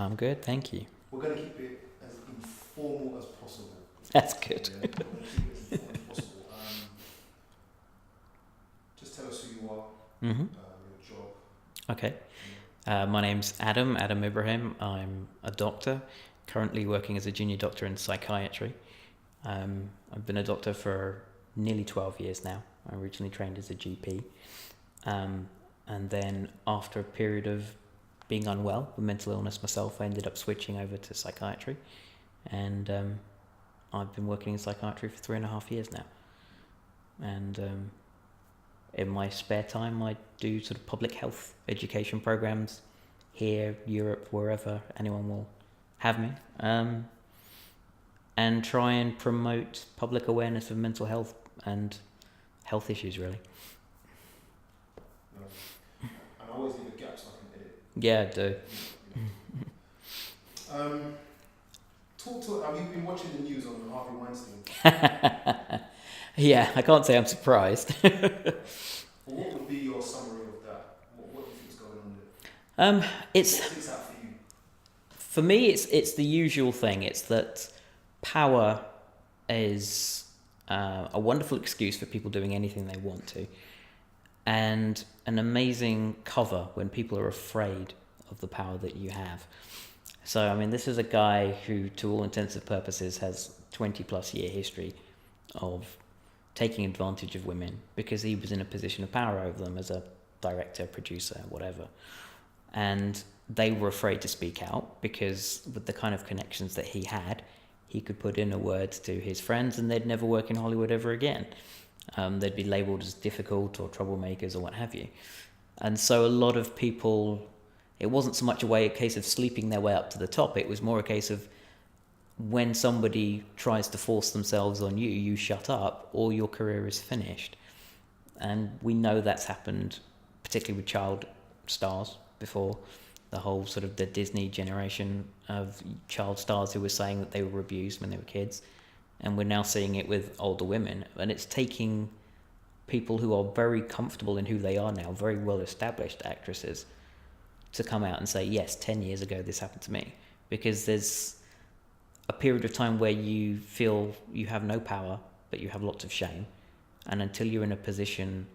I'm good, thank you. We're going to keep it as informal as possible. That's good. Yeah, we're going to keep it as informal as possible. Just tell us who you are, Mm-hmm. your job. Okay. My name's Adam Ibrahim. I'm a doctor, currently working as a junior doctor in psychiatry. I've been a doctor for nearly 12 years now. I originally trained as a GP. And then after a period of being unwell with mental illness myself, I ended up switching over to psychiatry. And I've been working in psychiatry for 3.5 years now. And in my spare time, I do sort of public health education programs here, Europe, wherever anyone will have me, and try and promote public awareness of mental health and health issues, really. And I always leave a gap so I can edit. Yeah, I do. Have you been watching the news on Harvey Weinstein? Yeah, I can't say I'm surprised. Well, what would be your summary of that? What do you think is going on there? What sticks out for you? For me, it's the usual thing. It's that power is a wonderful excuse for people doing anything they want to, and an amazing cover when people are afraid of the power that you have. So, I mean, this is a guy who, to all intents and purposes, has 20-plus year history of taking advantage of women because he was in a position of power over them as a director, producer, whatever. And they were afraid to speak out because with the kind of connections that he had, he could put in a word to his friends and they'd never work in Hollywood ever again. They'd be labelled as difficult or troublemakers or what have you. And so a lot of people, it wasn't so much a case of sleeping their way up to the top, it was more a case of when somebody tries to force themselves on you, you shut up or your career is finished. And we know that's happened, particularly with child stars before, the whole sort of the Disney generation of child stars who were saying that they were abused when they were kids. And we're now seeing it with older women. And it's taking people who are very comfortable in who they are now, very well-established actresses, to come out and say, yes, 10 years ago this happened to me. Because there's a period of time where you feel you have no power, but you have lots of shame. And until you're in a position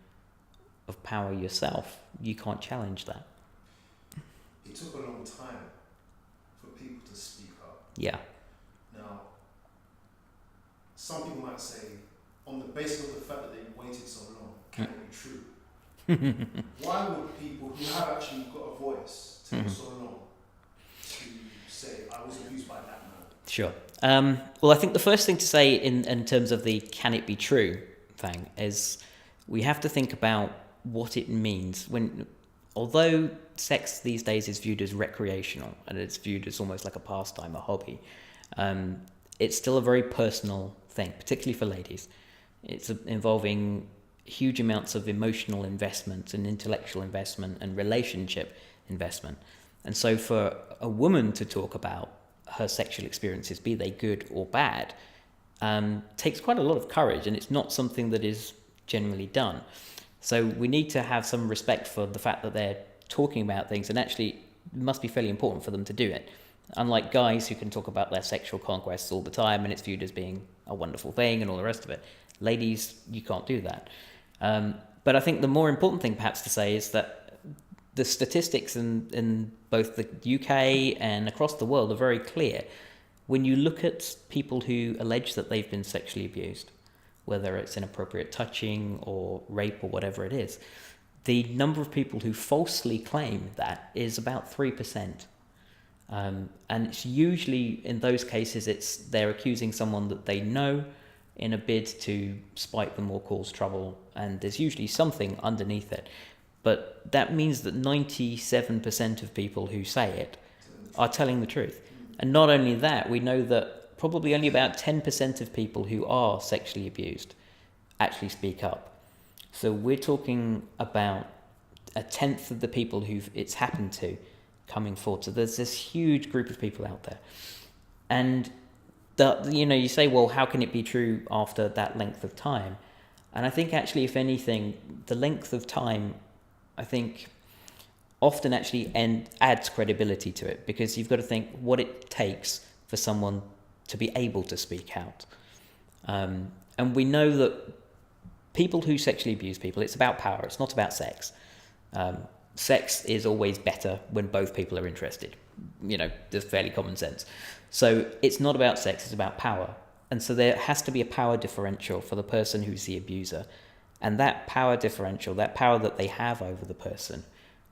of power yourself, you can't challenge that. It took a long time for people to speak up. Yeah. Now, some people might say, on the basis of the fact that they waited so long, can it be true? Why would people who have actually got a voice take so long to say, I was abused by that man? Sure. Well, I think the first thing to say in terms of the can it be true thing is we have to think about what it means. Although sex these days is viewed as recreational and it's viewed as almost like a pastime, a hobby, it's still a very personal thing, particularly for ladies. It's involving huge amounts of emotional investment and intellectual investment and relationship investment. And so for a woman to talk about her sexual experiences, be they good or bad, takes quite a lot of courage, and it's not something that is generally done. So we need to have some respect for the fact that they're talking about things, and actually it must be fairly important for them to do it. Unlike guys who can talk about their sexual conquests all the time and it's viewed as being a wonderful thing and all the rest of it, ladies, you can't do that. But I think the more important thing perhaps to say is that the statistics in both the UK and across the world are very clear. When you look at people who allege that they've been sexually abused, whether it's inappropriate touching or rape or whatever it is, the number of people who falsely claim that is about 3%. And it's usually, in those cases, they're accusing someone that they know in a bid to spite them or cause trouble, and there's usually something underneath it. But that means that 97% of people who say it are telling the truth. And not only that, we know that probably only about 10% of people who are sexually abused actually speak up. So we're talking about a tenth of the people who it's happened to coming forward. So there's this huge group of people out there. And you say, well, how can it be true after that length of time? And I think actually, if anything, the length of time, I think often actually adds credibility to it, because you've got to think what it takes for someone to be able to speak out. And we know that people who sexually abuse people, it's about power. It's not about sex. Sex is always better when both people are interested. There's fairly common sense. So it's not about sex, it's about power. And so there has to be a power differential for the person who's the abuser. And that power differential, that power that they have over the person,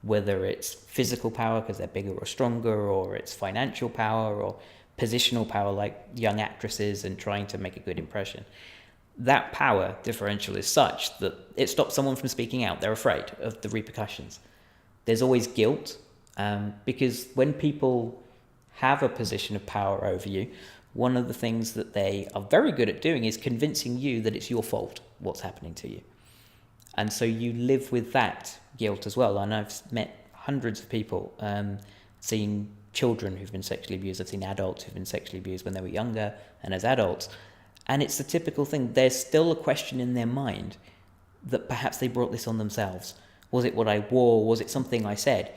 whether it's physical power because they're bigger or stronger, or it's financial power or positional power like young actresses and trying to make a good impression, that power differential is such that it stops someone from speaking out. They're afraid of the repercussions. There's always guilt, because when people have a position of power over you, one of the things that they are very good at doing is convincing you that it's your fault what's happening to you. And so you live with that guilt as well. And I've met hundreds of people, seen children who've been sexually abused. I've seen adults who've been sexually abused when they were younger and as adults. And it's the typical thing. There's still a question in their mind that perhaps they brought this on themselves. Was it what I wore? Was it something I said?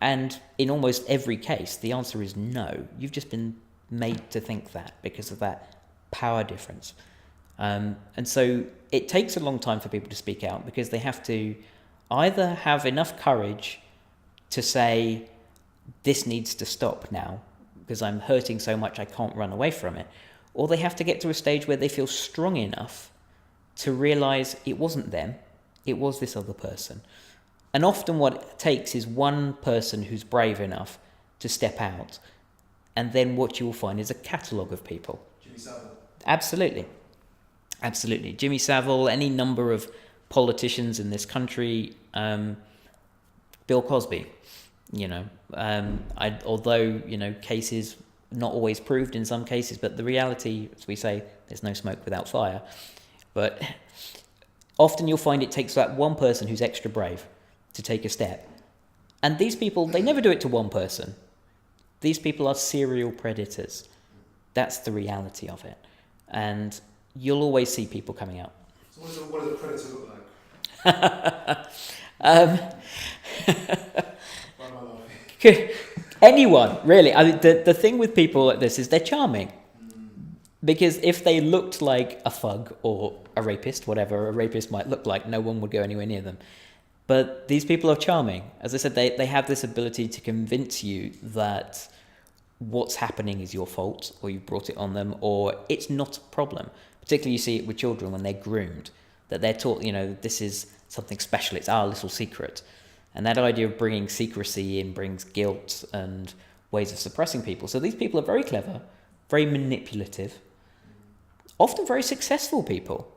And in almost every case, the answer is no. You've just been made to think that because of that power difference. And so it takes a long time for people to speak out, because they have to either have enough courage to say, this needs to stop now because I'm hurting so much I can't run away from it, or they have to get to a stage where they feel strong enough to realize it wasn't them, it was this other person. And often what it takes is one person who's brave enough to step out, and then what you will find is a catalogue of people. Jimmy Savile. Absolutely. Jimmy Savile, any number of politicians in this country, Bill Cosby, although, cases not always proved in some cases, but the reality, as we say, there's no smoke without fire. But often you'll find it takes that one person who's extra brave to take a step. And these people, they never do it to one person. These people are serial predators. That's the reality of it. And you'll always see people coming out. So what does a predator look like? Why am I laughing? Anyone, really. I mean, the thing with people like this is they're charming. Because if they looked like a thug or a rapist, whatever a rapist might look like, no one would go anywhere near them. But these people are charming. As I said, they have this ability to convince you that what's happening is your fault, or you've brought it on them, or it's not a problem. Particularly you see it with children when they're groomed, that they're taught, this is something special, it's our little secret. And that idea of bringing secrecy in brings guilt and ways of suppressing people. So these people are very clever, very manipulative, often very successful people.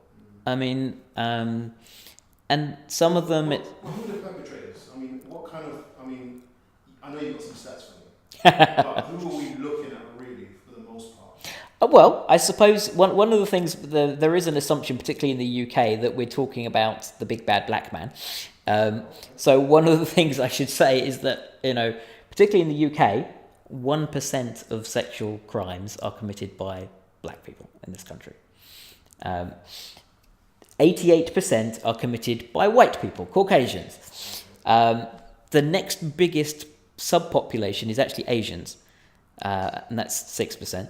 I mean, and some of them... Who are the perpetrators? I mean, I know you've got some stats for me, but who are we looking at really for the most part? Well, I suppose one of the things, there is an assumption, particularly in the UK, that we're talking about the big bad black man. So one of the things I should say is that, particularly in the UK, 1% of sexual crimes are committed by black people in this country. 88% are committed by white people, Caucasians. The next biggest subpopulation is actually Asians, and that's 6%.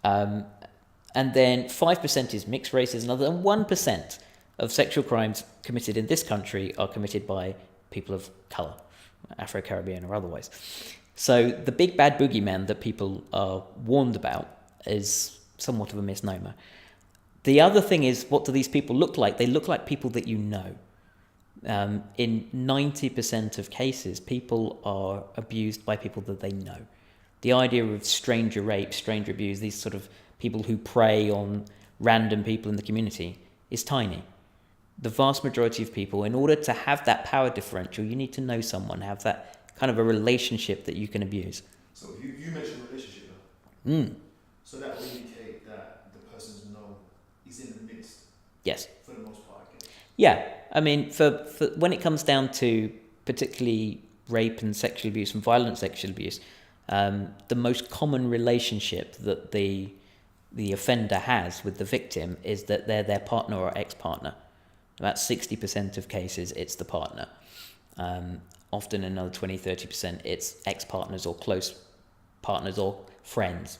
And then 5% is mixed races, and 1% of sexual crimes committed in this country are committed by people of colour, Afro-Caribbean or otherwise. So the big bad boogeyman that people are warned about is somewhat of a misnomer. The other thing is, what do these people look like? They look like people that you know. In 90% of cases, people are abused by people that they know. The idea of stranger rape, stranger abuse, these sort of people who prey on random people in the community is tiny. The vast majority of people, in order to have that power differential, you need to know someone, have that kind of a relationship that you can abuse. So you mentioned relationship. So that would indicate that the person's known is in the midst. Yes. For the most part, I guess. Yeah. I mean, for when it comes down to particularly rape and sexual abuse and violent sexual abuse, the most common relationship that the offender has with the victim is that they're their partner or ex-partner. About 60% of cases, it's the partner. often another 20-30%, it's ex-partners or close partners or friends.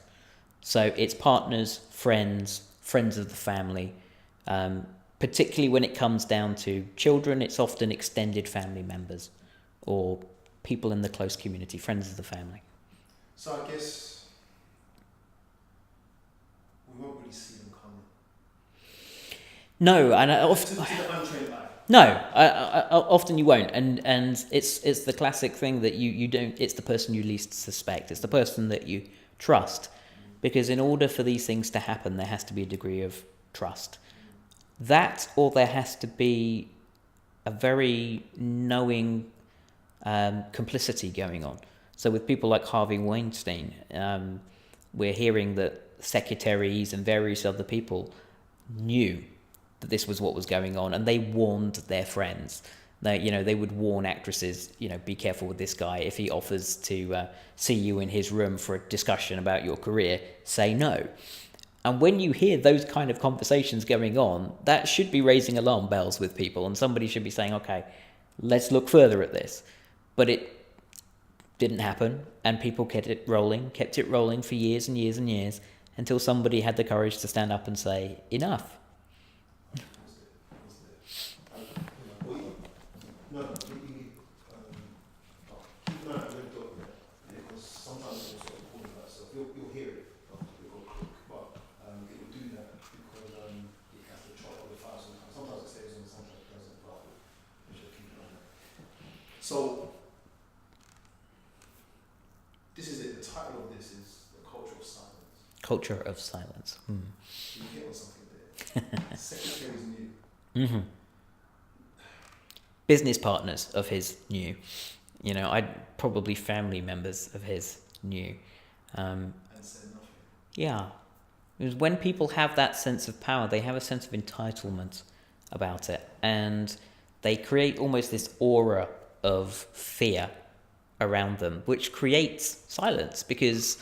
So it's partners, friends of the family. Particularly when it comes down to children, it's often extended family members or people in the close community, friends of the family. So I guess we won't really see them coming. No, and To the untrained eye. no, often you won't, and it's the classic thing that you don't. It's the person you least suspect. It's the person that you trust, because in order for these things to happen, there has to be a degree of trust. That, or there has to be a very knowing complicity going on. So with people like Harvey Weinstein, we're hearing that secretaries and various other people knew that this was what was going on, and they warned their friends. They would warn actresses, be careful with this guy. If he offers to see you in his room for a discussion about your career, say no. And when you hear those kind of conversations going on, that should be raising alarm bells with people, and somebody should be saying, okay, let's look further at this. But it didn't happen, and people kept it rolling for years and years and years, until somebody had the courage to stand up and say, enough. No, keep an eye on the dog, because sometimes it will sort of pull about itself. You'll hear it after it will click, but it will do that because it has to chop all the files sometimes. Sometimes it stays on, sometimes it doesn't, but we should keep an eye on that. So, this is it. The title of this is The Culture of Silence. Culture of silence. You hit on something there. Secretaries knew. Mm-hmm. Business partners of his knew. I'd probably family members of his knew. And said nothing. Yeah. Because when people have that sense of power, they have a sense of entitlement about it. And they create almost this aura of fear around them, which creates silence. Because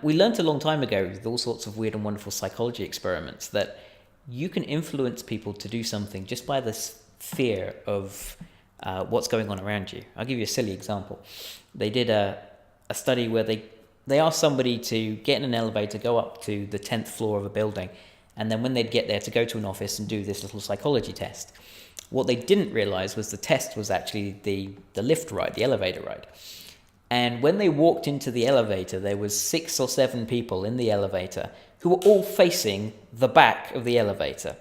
we learned a long time ago, with all sorts of weird and wonderful psychology experiments, that you can influence people to do something just by this fear of what's going on around you. I'll give you a silly example. They did a study where they asked somebody to get in an elevator, go up to the 10th floor of a building, and then when they'd get there, to go to an office and do this little psychology test. What they didn't realize was the test was actually the lift ride, the elevator ride. And when they walked into the elevator, there was 6 or 7 people in the elevator who were all facing the back of the elevator.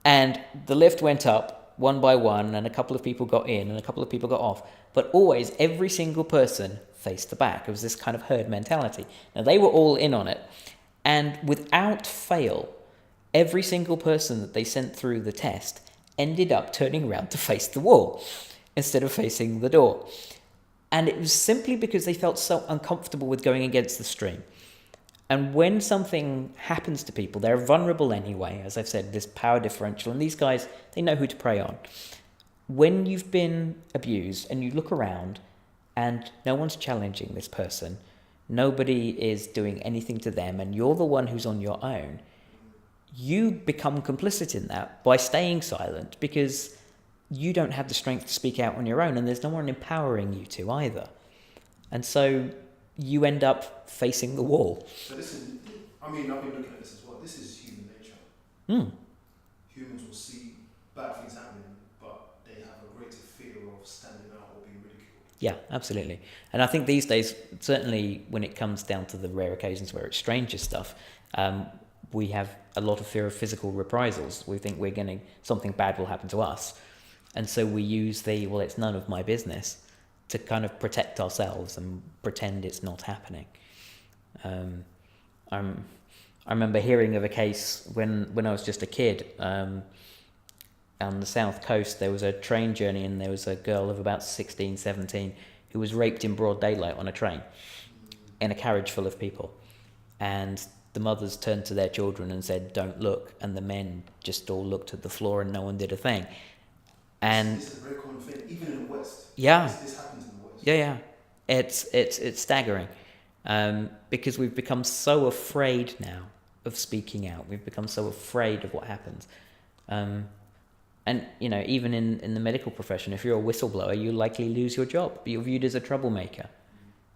And the lift went up one by one, and a couple of people got in and a couple of people got off. But always, every single person faced the back. It was this kind of herd mentality. Now, they were all in on it. And without fail, every single person that they sent through the test ended up turning around to face the wall instead of facing the door. And it was simply because they felt so uncomfortable with going against the stream. And when something happens to people, they're vulnerable anyway. As I've said, this power differential. And these guys, they know who to prey on. When you've been abused and you look around and no one's challenging this person, nobody is doing anything to them, and you're the one who's on your own, you become complicit in that by staying silent, because you don't have the strength to speak out on your own, and there's no one empowering you to either. And so you end up facing the wall. So this is, I've been looking at this as well. This is human nature. Humans will see bad things happening, but they have a greater fear of standing out or being ridiculed. Yeah, absolutely. And I think these days, certainly when it comes down to the rare occasions where it's stranger stuff, we have a lot of fear of physical reprisals. We think something bad will happen to us. And so we use it's none of my business to kind of protect ourselves and pretend it's not happening. I remember hearing of a case when I was just a kid. On the south coast, there was a train journey, and there was a girl of about 16, 17 who was raped in broad daylight on a train in a carriage full of people. And the mothers turned to their children and said, "Don't look." And the men just all looked at the floor and no one did a thing. And this is a very common thing, even in the West. Yeah. This happens in the West. Yeah. It's staggering. Because we've become so afraid now of speaking out. We've become so afraid of what happens. And And, even in the medical profession, if you're a whistleblower, you likely lose your job. You're viewed as a troublemaker.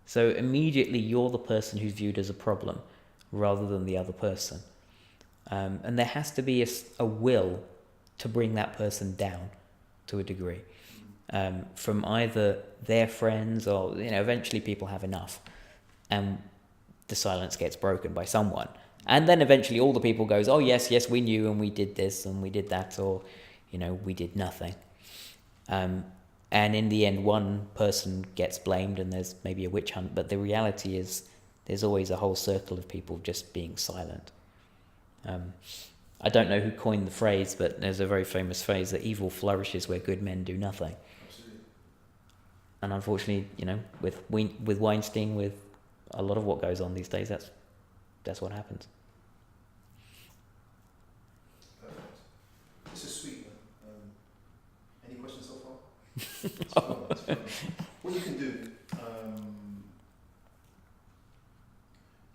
So immediately you're the person who's viewed as a problem rather than the other person. And there has to be a will to bring that person down to a degree. From either their friends or, eventually people have enough. And the silence gets broken by someone. And then eventually all the people goes, oh, yes, we knew and we did this and we did that, or, we did nothing. And in the end, one person gets blamed and there's maybe a witch hunt. But the reality is there's always a whole circle of people just being silent. I don't know who coined the phrase, but there's a very famous phrase that evil flourishes where good men do nothing. Absolutely. And unfortunately, with Weinstein, with a lot of what goes on these days, that's what happens. Perfect. This is sweet, man. Any questions so far? It's fun. What you can do, you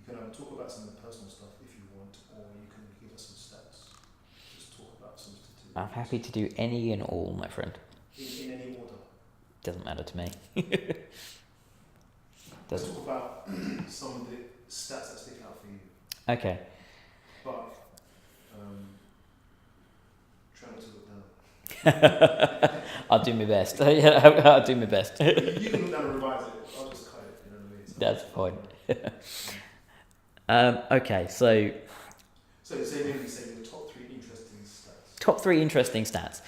can talk about some of the personal stuff if you want, or you can give us some stats. Just talk about some statistics. I'm happy to do any and all, my friend. In any order. Doesn't matter to me. Let's talk about some of the stats that stick out for you. Okay. But try not to look down. I'll do my best. I'll do my best. You can look down and revise it. I'll just cut it. That's fine. Okay, so. So maybe say the top 3 interesting stats. Top 3 interesting stats.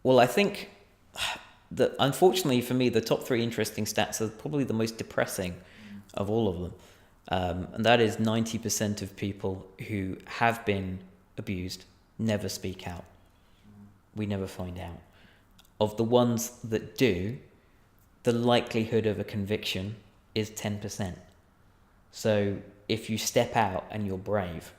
Well, I think that unfortunately for me, the top 3 interesting stats are probably the most depressing of all of them. And that is 90% of people who have been abused never speak out. We never find out. Of the ones that do, the likelihood of a conviction is 10%. So if you step out and you're brave,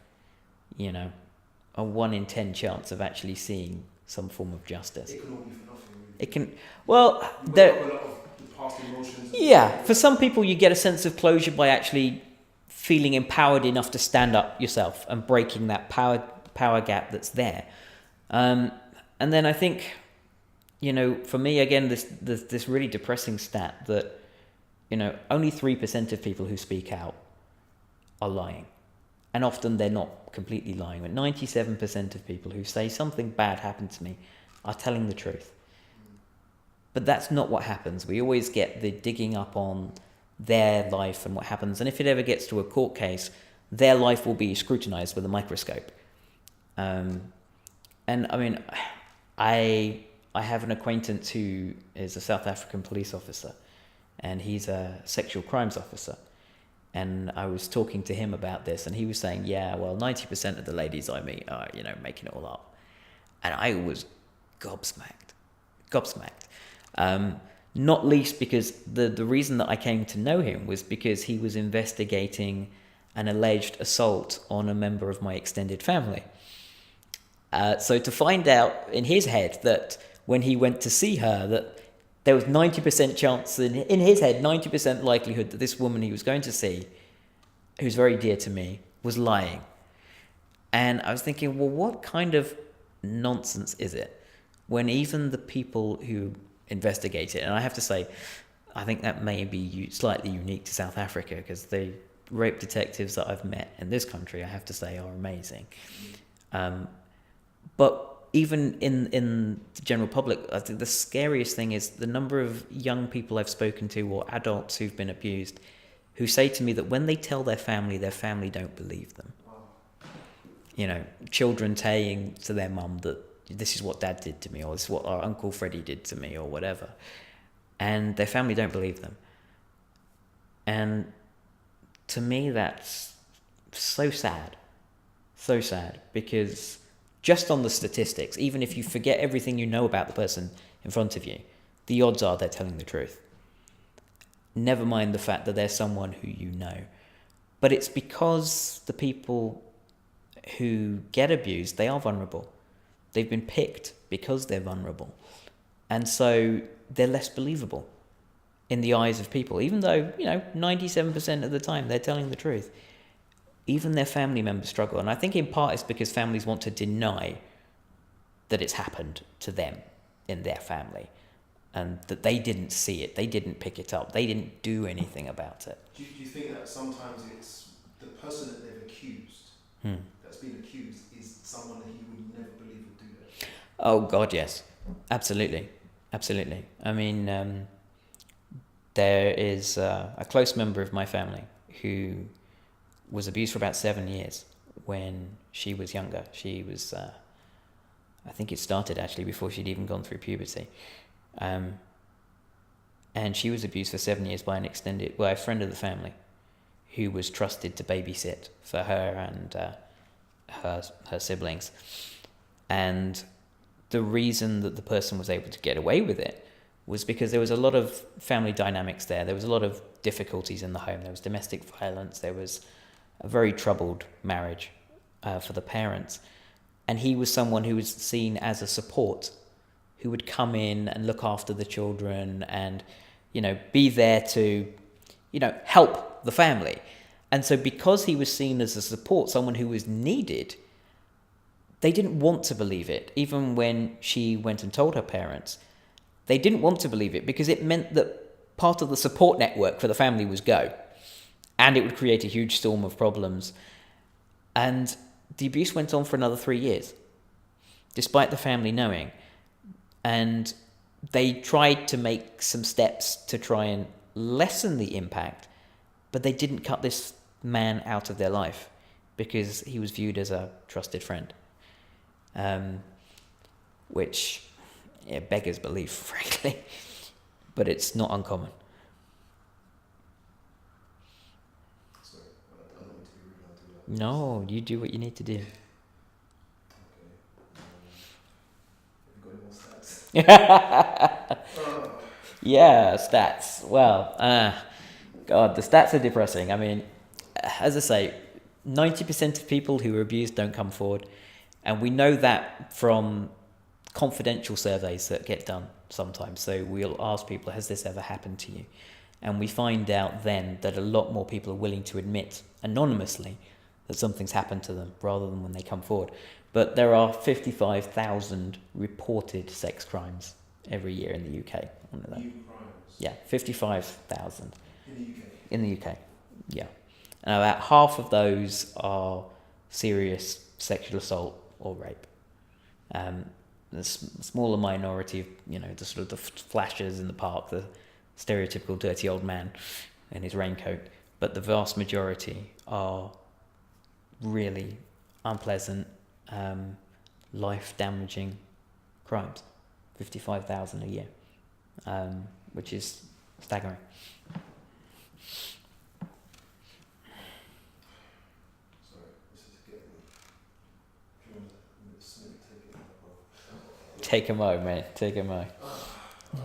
a 1 in 10 chance of actually seeing some form of justice. It can all be for nothing, really. It can, well, there. A lot of the past emotions. Yeah, for some people you get a sense of closure by actually feeling empowered enough to stand up yourself and breaking that power gap that's there. And then I think, for me again, this really depressing stat that, only 3% of people who speak out are lying. And often they're not completely lying, but 97% of people who say something bad happened to me are telling the truth. But that's not what happens. We always get the digging up on their life and what happens. And if it ever gets to a court case, their life will be scrutinized with a microscope. And I mean, I have an acquaintance who is a South African police officer, and he's a sexual crimes officer. And I was talking to him about this, and he was saying, 90% of the ladies I meet are, making it all up. And I was gobsmacked. Not least because the reason that I came to know him was because he was investigating an alleged assault on a member of my extended family. So to find out in his head that when he went to see her, that there was 90% chance, in his head, 90% likelihood that this woman he was going to see, who's very dear to me, was lying. And I was thinking, well, what kind of nonsense is it when even the people who investigate it, and I have to say, I think that may be slightly unique to South Africa, because the rape detectives that I've met in this country, I have to say, are amazing. But even in the general public, I think the scariest thing is the number of young people I've spoken to, or adults who've been abused, who say to me that when they tell their family don't believe them. Children saying to their mum that this is what dad did to me, or this is what our Uncle Freddie did to me, or whatever. And their family don't believe them. And to me, that's so sad. So sad, because just on the statistics, even if you forget everything you know about the person in front of you, the odds are they're telling the truth. Never mind the fact that they're someone who you know. But it's because the people who get abused, they are vulnerable. They've been picked because they're vulnerable. And so they're less believable in the eyes of people, even though, 97% of the time they're telling the truth. Even their family members struggle. And I think in part it's because families want to deny that it's happened to them in their family, and that they didn't see it, they didn't pick it up, they didn't do anything about it. Do you think that sometimes it's the person that they've accused, that's been accused, is someone that he would never believe would do that? Oh God, yes, absolutely. I mean, there is a close member of my family who was abused for about 7 years when she was younger. She was, I think it started actually before she'd even gone through puberty. And she was abused for 7 years by a friend of the family who was trusted to babysit for her and her siblings. And the reason that the person was able to get away with it was because there was a lot of family dynamics there. There was a lot of difficulties in the home. There was domestic violence. There was a very troubled marriage for the parents. And he was someone who was seen as a support, who would come in and look after the children and, be there to, help the family. And so because he was seen as a support, someone who was needed, they didn't want to believe it. Even when she went and told her parents, they didn't want to believe it because it meant that part of the support network for the family was go. And it would create a huge storm of problems. And the abuse went on for another 3 years, despite the family knowing. And they tried to make some steps to try and lessen the impact, but they didn't cut this man out of their life because he was viewed as a trusted friend. Which beggars belief, frankly, but it's not uncommon. Sorry, I don't mean to be rude, I'll do that. No, you do what you need to do. Okay. Have you got any more stats? Yeah, stats. Well, God, the stats are depressing. I mean, as I say, 90% of people who are abused don't come forward. And we know that from confidential surveys that get done sometimes. So we'll ask people, has this ever happened to you? And we find out then that a lot more people are willing to admit anonymously that something's happened to them rather than when they come forward. But there are 55,000 reported sex crimes every year in the UK. New crimes? Yeah, 55,000. In the UK? In the UK, yeah. And about half of those are serious sexual assault or rape. The smaller minority of, the sort of the flashes in the park, the stereotypical dirty old man in his raincoat. But the vast majority are really unpleasant, life-damaging crimes. 55,000 a year, which is staggering. Take a mo, mate. Take a mo. Right.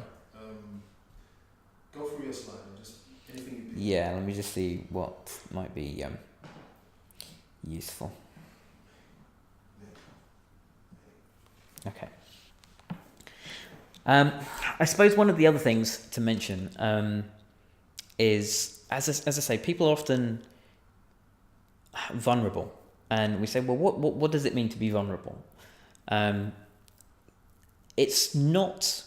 Go through your slide and just anything you pick. Yeah, let me just see what might be useful. Okay. I suppose one of the other things to mention is, as I say, people are often vulnerable, and we say, well, what does it mean to be vulnerable? It's not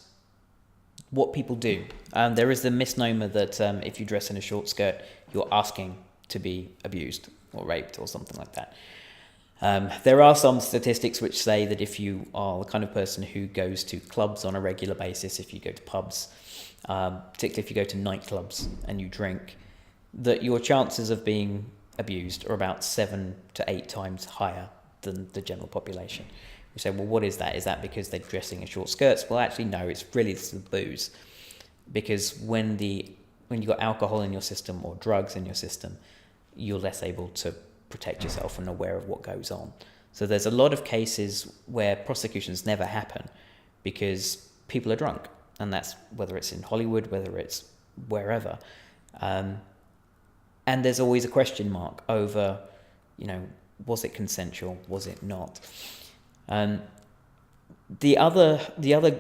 what people do. There is the misnomer that if you dress in a short skirt, you're asking to be abused or raped or something like that. There are some statistics which say that if you are the kind of person who goes to clubs on a regular basis, if you go to pubs, particularly if you go to nightclubs and you drink, that your chances of being abused are about 7 to 8 times higher than the general population. We say, well, what is that? Is that because they're dressing in short skirts? Well, actually, no, it's really the booze. Because when you've got alcohol in your system or drugs in your system, you're less able to protect yourself and aware of what goes on. So there's a lot of cases where prosecutions never happen because people are drunk. And that's whether it's in Hollywood, whether it's wherever. And there's always a question mark over, was it consensual? Was it not? The other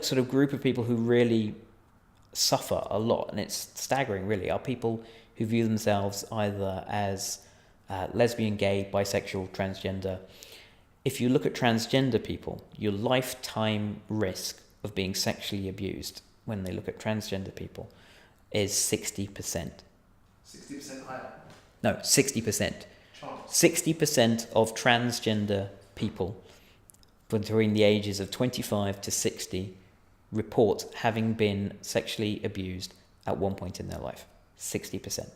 sort of group of people who really suffer a lot, and it's staggering really, are people who view themselves either as lesbian, gay, bisexual, transgender. if you look at transgender people, your lifetime risk of being sexually abused when they look at transgender people is 60%. 60% higher No, 60%. chance. 60% of transgender people between the ages of 25 to 60 report having been sexually abused at one point in their life. 60%. Okay,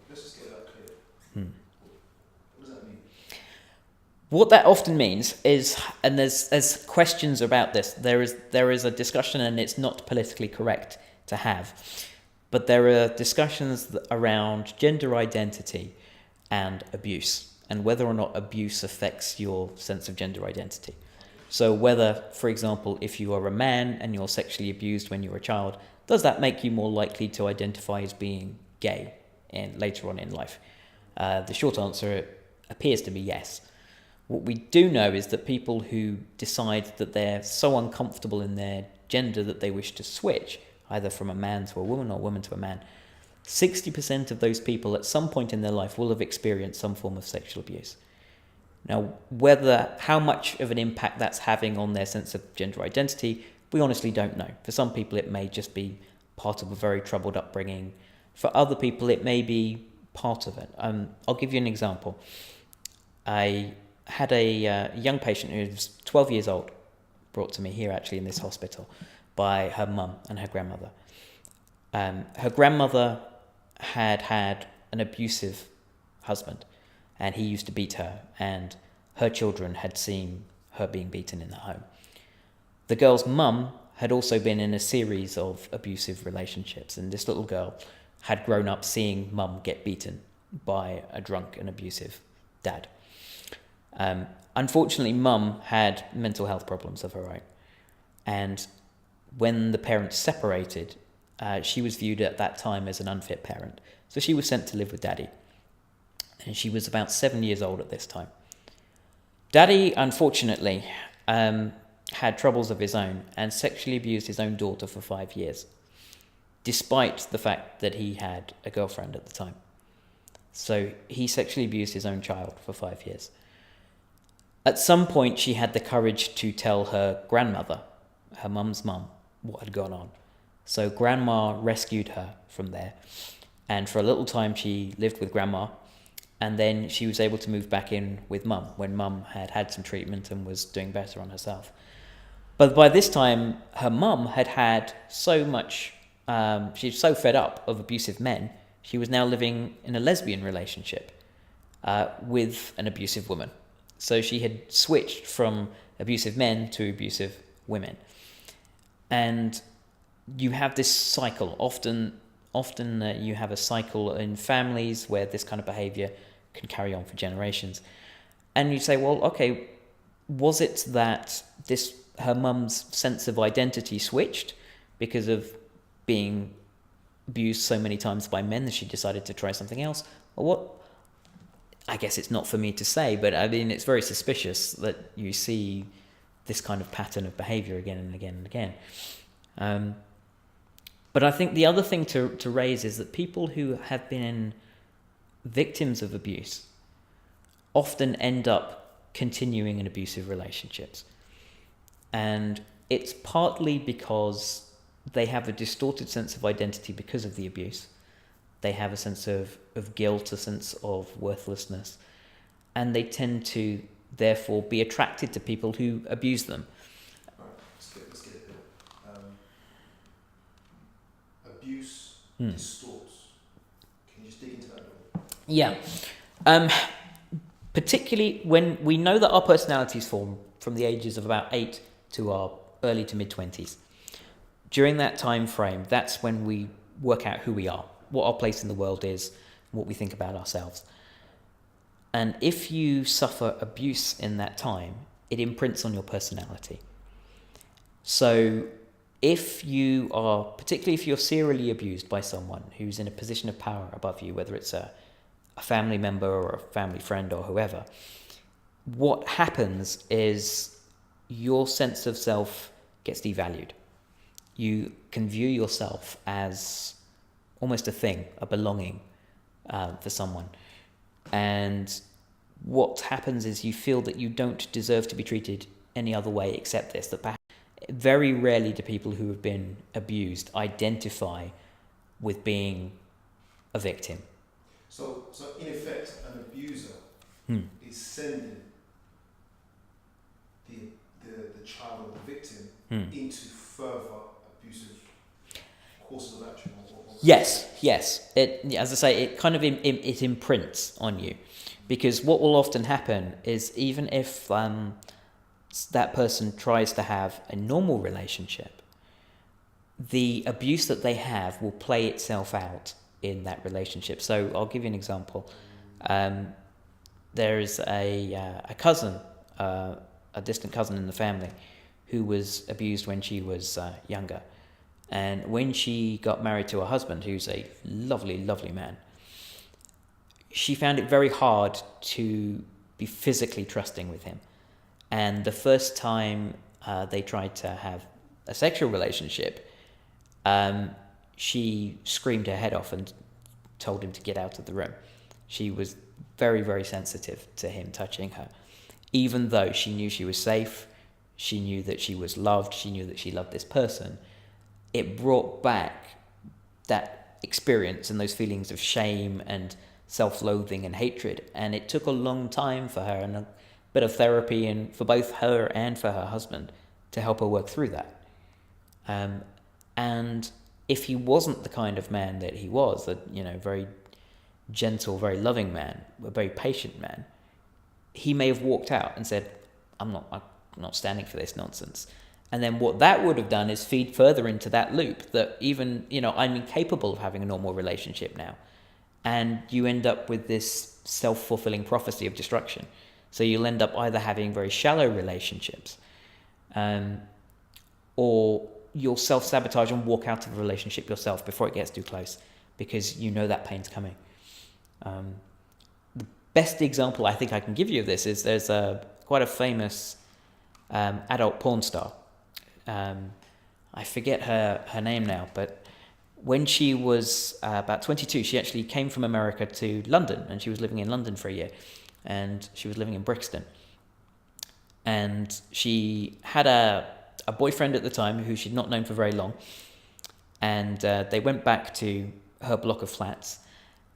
let's just get that clear. What does that mean? What that often means is, and there's questions about this. There is a discussion, and it's not politically correct to have, but there are discussions around gender identity and abuse, and whether or not abuse affects your sense of gender identity. So whether, for example, if you are a man and you're sexually abused when you're a child, does that make you more likely to identify as being gay later on in life? The short answer appears to be yes. What we do know is that people who decide that they're so uncomfortable in their gender that they wish to switch, either from a man to a woman or a woman to a man, 60% of those people at some point in their life will have experienced some form of sexual abuse. Now, how much of an impact that's having on their sense of gender identity, we honestly don't know. For some people, it may just be part of a very troubled upbringing. For other people, it may be part of it. I'll give you an example. I had a young patient who was 12 years old, brought to me here actually in this hospital, by her mum and her grandmother. Her grandmother had an abusive husband, and he used to beat her, and her children had seen her being beaten in the home. The girl's mum had also been in a series of abusive relationships, and this little girl had grown up seeing mum get beaten by a drunk and abusive dad. Unfortunately, mum had mental health problems of her own, and when the parents separated, she was viewed at that time as an unfit parent, so she was sent to live with daddy. And she was about 7 years old at this time. Daddy, unfortunately, had troubles of his own and sexually abused his own daughter for 5 years, despite the fact that he had a girlfriend at the time. So he sexually abused his own child for 5 years. At some point, she had the courage to tell her grandmother, her mum's mum, what had gone on. So grandma rescued her from there, and for a little time she lived with grandma, and then she was able to move back in with mum when mum had had some treatment and was doing better on herself. But by this time, her mum had had so much, she's so fed up of abusive men, she was now living in a lesbian relationship with an abusive woman. So she had switched from abusive men to abusive women. And you have this cycle. Often you have a cycle in families where this kind of behavior can carry on for generations. And you say, well, okay, was it that her mum's sense of identity switched because of being abused so many times by men that she decided to try something else? Or what? I guess it's not for me to say, but I mean, it's very suspicious that you see this kind of pattern of behavior again and again and again. But I think the other thing to raise is that people who have been victims of abuse often end up continuing in abusive relationships. And it's partly because they have a distorted sense of identity because of the abuse. They have a sense of guilt, a sense of worthlessness, and they tend to therefore be attracted to people who abuse them. All right, let's get it here. Abuse distorts. Can you just dig into that a little? Yeah. Particularly when we know that our personalities form from the ages of about 8 to our early to mid-20s. During that time frame, that's when we work out who we are, what our place in the world is, what we think about ourselves. And if you suffer abuse in that time, it imprints on your personality. So particularly if you're serially abused by someone who's in a position of power above you, whether it's a family member or a family friend or whoever, what happens is your sense of self gets devalued. You can view yourself as almost a thing, a belonging for someone. And what happens is you feel that you don't deserve to be treated any other way except this. That perhaps very rarely do people who have been abused identify with being a victim. So in effect, an abuser is sending the child or the victim into further abusive courses of action. Yes. As I say, it kind of it imprints on you, because what will often happen is even if that person tries to have a normal relationship, the abuse that they have will play itself out in that relationship. So I'll give you an example. There is a cousin, a distant cousin in the family, who was abused when she was younger. And when she got married to her husband, who's a lovely, lovely man, she found it very hard to be physically trusting with him. And the first time they tried to have a sexual relationship, she screamed her head off and told him to get out of the room. She was very, very sensitive to him touching her. Even though she knew she was safe, she knew that she was loved, she knew that she loved this person, it brought back that experience and those feelings of shame and self-loathing and hatred. And it took a long time for her and a bit of therapy, and for both her and for her husband, to help her work through that. And if he wasn't the kind of man that he was, a very gentle, very loving man, a very patient man, he may have walked out and said, I'm not standing for this nonsense. And then what that would have done is feed further into that loop that even, I'm incapable of having a normal relationship now. And you end up with this self-fulfilling prophecy of destruction. So you'll end up either having very shallow relationships, or you'll self-sabotage and walk out of a relationship yourself before it gets too close, because you know that pain's coming. The best example I think I can give you of this is there's quite a famous adult porn star. I forget her name now, but when she was about 22, she actually came from America to London, and she was living in London for a year, and she was living in Brixton. And she had a boyfriend at the time who she'd not known for very long, and they went back to her block of flats,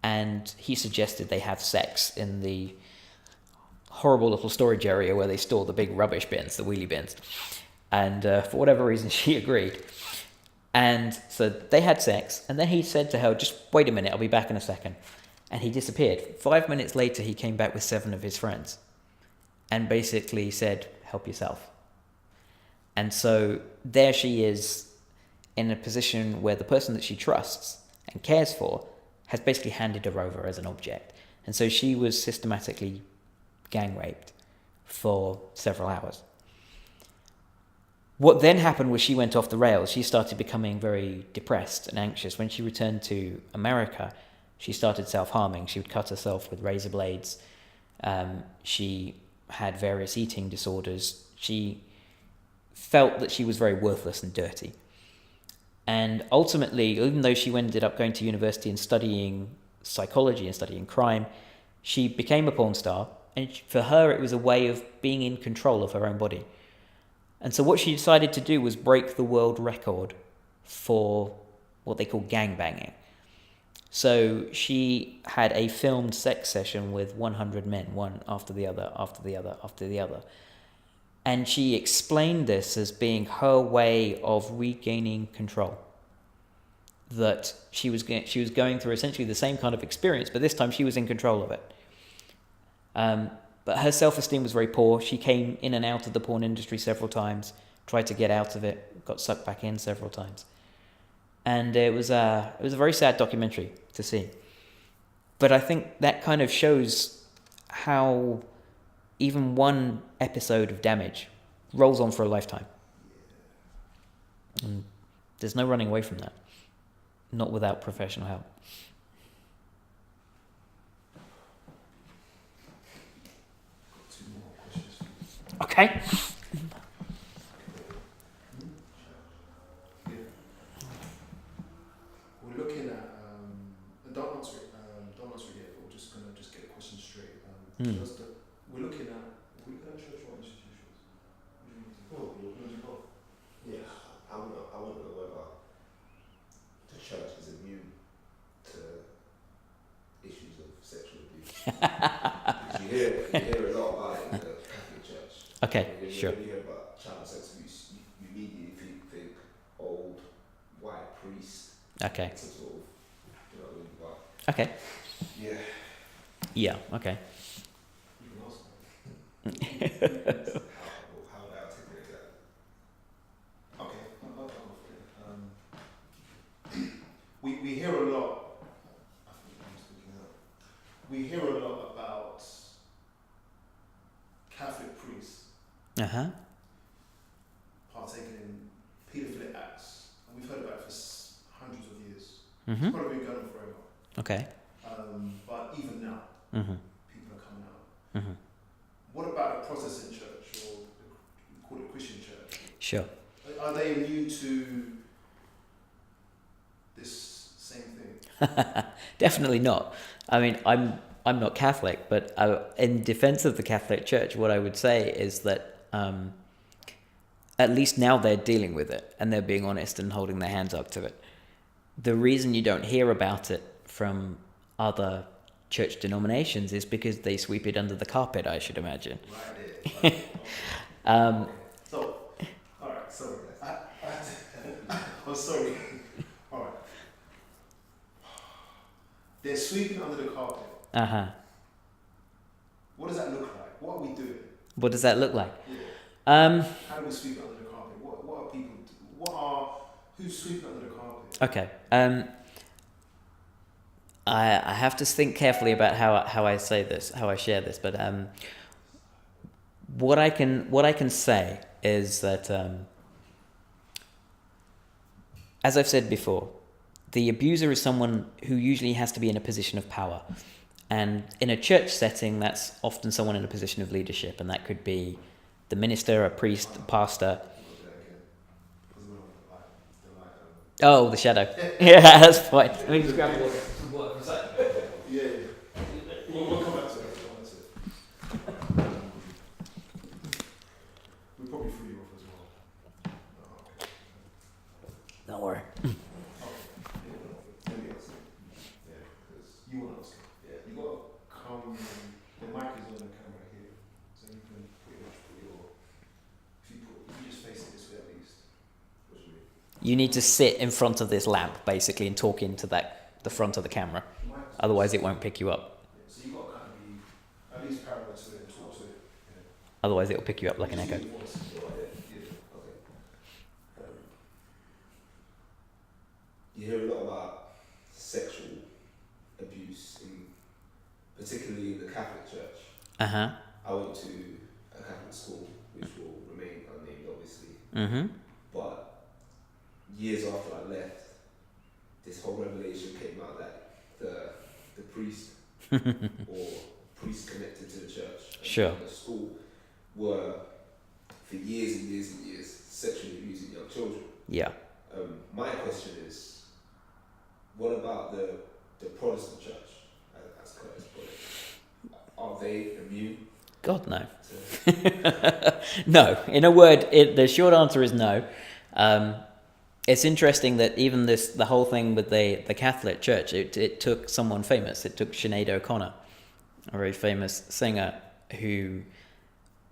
and he suggested they have sex in the horrible little storage area where they store the big rubbish bins, the wheelie bins. And for whatever reason, she agreed. And so they had sex, and then he said to her, just wait a minute, I'll be back in a second. And he disappeared. 5 minutes later, he came back with 7 of his friends and basically said, help yourself. And so there she is in a position where the person that she trusts and cares for has basically handed her over as an object. And so she was systematically gang raped for several hours. What then happened was she went off the rails. She started becoming very depressed and anxious. When she returned to America, she started self-harming. She would cut herself with razor blades. She had various eating disorders. She felt that she was very worthless and dirty. And ultimately, even though she ended up going to university and studying psychology and studying crime, she became a porn star. And for her, it was a way of being in control of her own body. And so what she decided to do was break the world record for what they call gangbanging. So she had a filmed sex session with 100 men, one after the other, after the other, after the other. And she explained this as being her way of regaining control. That she was going through essentially the same kind of experience, but this time she was in control of it. But her self-esteem was very poor. She came in and out of the porn industry several times, tried to get out of it, got sucked back in several times. And it was a very sad documentary to see. But I think that kind of shows how even one episode of damage rolls on for a lifetime. And there's no running away from that. Not without professional help. Okay. We're looking at, and don't answer it yet, but we're just gonna get the question straight. Does the Okay, When sure. you hear about child sex abuse, you immediately think old white priest. Okay. Some sort of, you know what I mean? Okay. Yeah. Yeah. Okay. You can ask How would I articulate that? Okay, I'll go for it. We hear a lot. I think I'm speaking out. We hear a lot about Catholic priests partaking in paedophilic acts, and we've heard about it for hundreds of years. It's Mm-hmm. probably been going on forever. Okay. But even now, Mm-hmm. people are coming out. Mm-hmm. What about the Protestant church, or we call it Christian church? Sure. Are they immune to this same thing? Definitely not. I mean, I'm not Catholic, but in defense of the Catholic Church, what I would say is that at least now they're dealing with it and they're being honest and holding their hands up to it. The reason you don't hear about it from other church denominations is because they sweep it under the carpet, I should imagine. Right there. Okay. So, all right. Sorry. I'm sorry. All right. They're sweeping under the carpet. Uh-huh. What does that look like? What are we doing? What does that look like? Yeah. How do we sweep it under the carpet? What are people? Who's sweeping under the carpet? Okay. I have to think carefully about how I say this, how I share this, but what I can say is that as I've said before, the abuser is someone who usually has to be in a position of power. And in a church setting, that's often someone in a position of leadership, and that could be the minister, a priest, a pastor. Oh, the shadow. Yeah, that's fine. Let me just grab water. Yeah. We'll come back to that. We probably threw you off as well. Oh, okay. Don't worry. Okay. Maybe ask him. Yeah, because you want to ask him. Yeah. You got to come. The mic is on the camera here, so you can put your. If you just face it this way at least. What do you mean? You need to sit in front of this lamp, basically, and talk into the front of the camera. Otherwise, it won't pick you up. Yeah, so you got to kind of be at least parallel to it and talk to it. Yeah. Otherwise, it'll pick you up like an echo. Yeah, okay. You hear a lot about sexual abuse, particularly in the Catholic Church. Uh-huh. I went to a Catholic school, which will remain unnamed, obviously. Mm-hmm. But years after I left, this whole revelation came out that the priest or priests connected to the church Sure. and the school were, for years and years and years, sexually abusing young children. Yeah. My question is, what about the Protestant church, as Curtis put it? Are they immune? God, no. To No. In a word, the short answer is no. It's interesting that even the whole thing with the Catholic Church, it took someone famous. It took Sinead O'Connor, a very famous singer who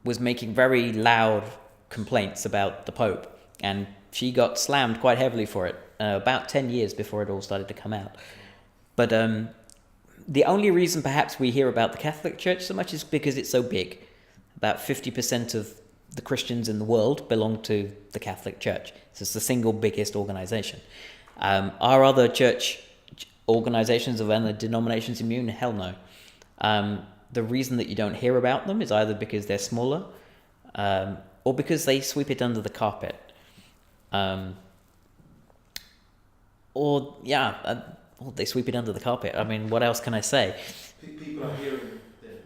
was making very loud complaints about the Pope, and she got slammed quite heavily for it about 10 years before it all started to come out. But the only reason perhaps we hear about the Catholic Church so much is because it's so big. About 50% of the Christians in the world belong to the Catholic Church. So it's the single biggest organization. Are other church organizations of other denominations immune? Hell no. The reason that you don't hear about them is either because they're smaller or because they sweep it under the carpet. Or they sweep it under the carpet. I mean, what else can I say? People are hearing that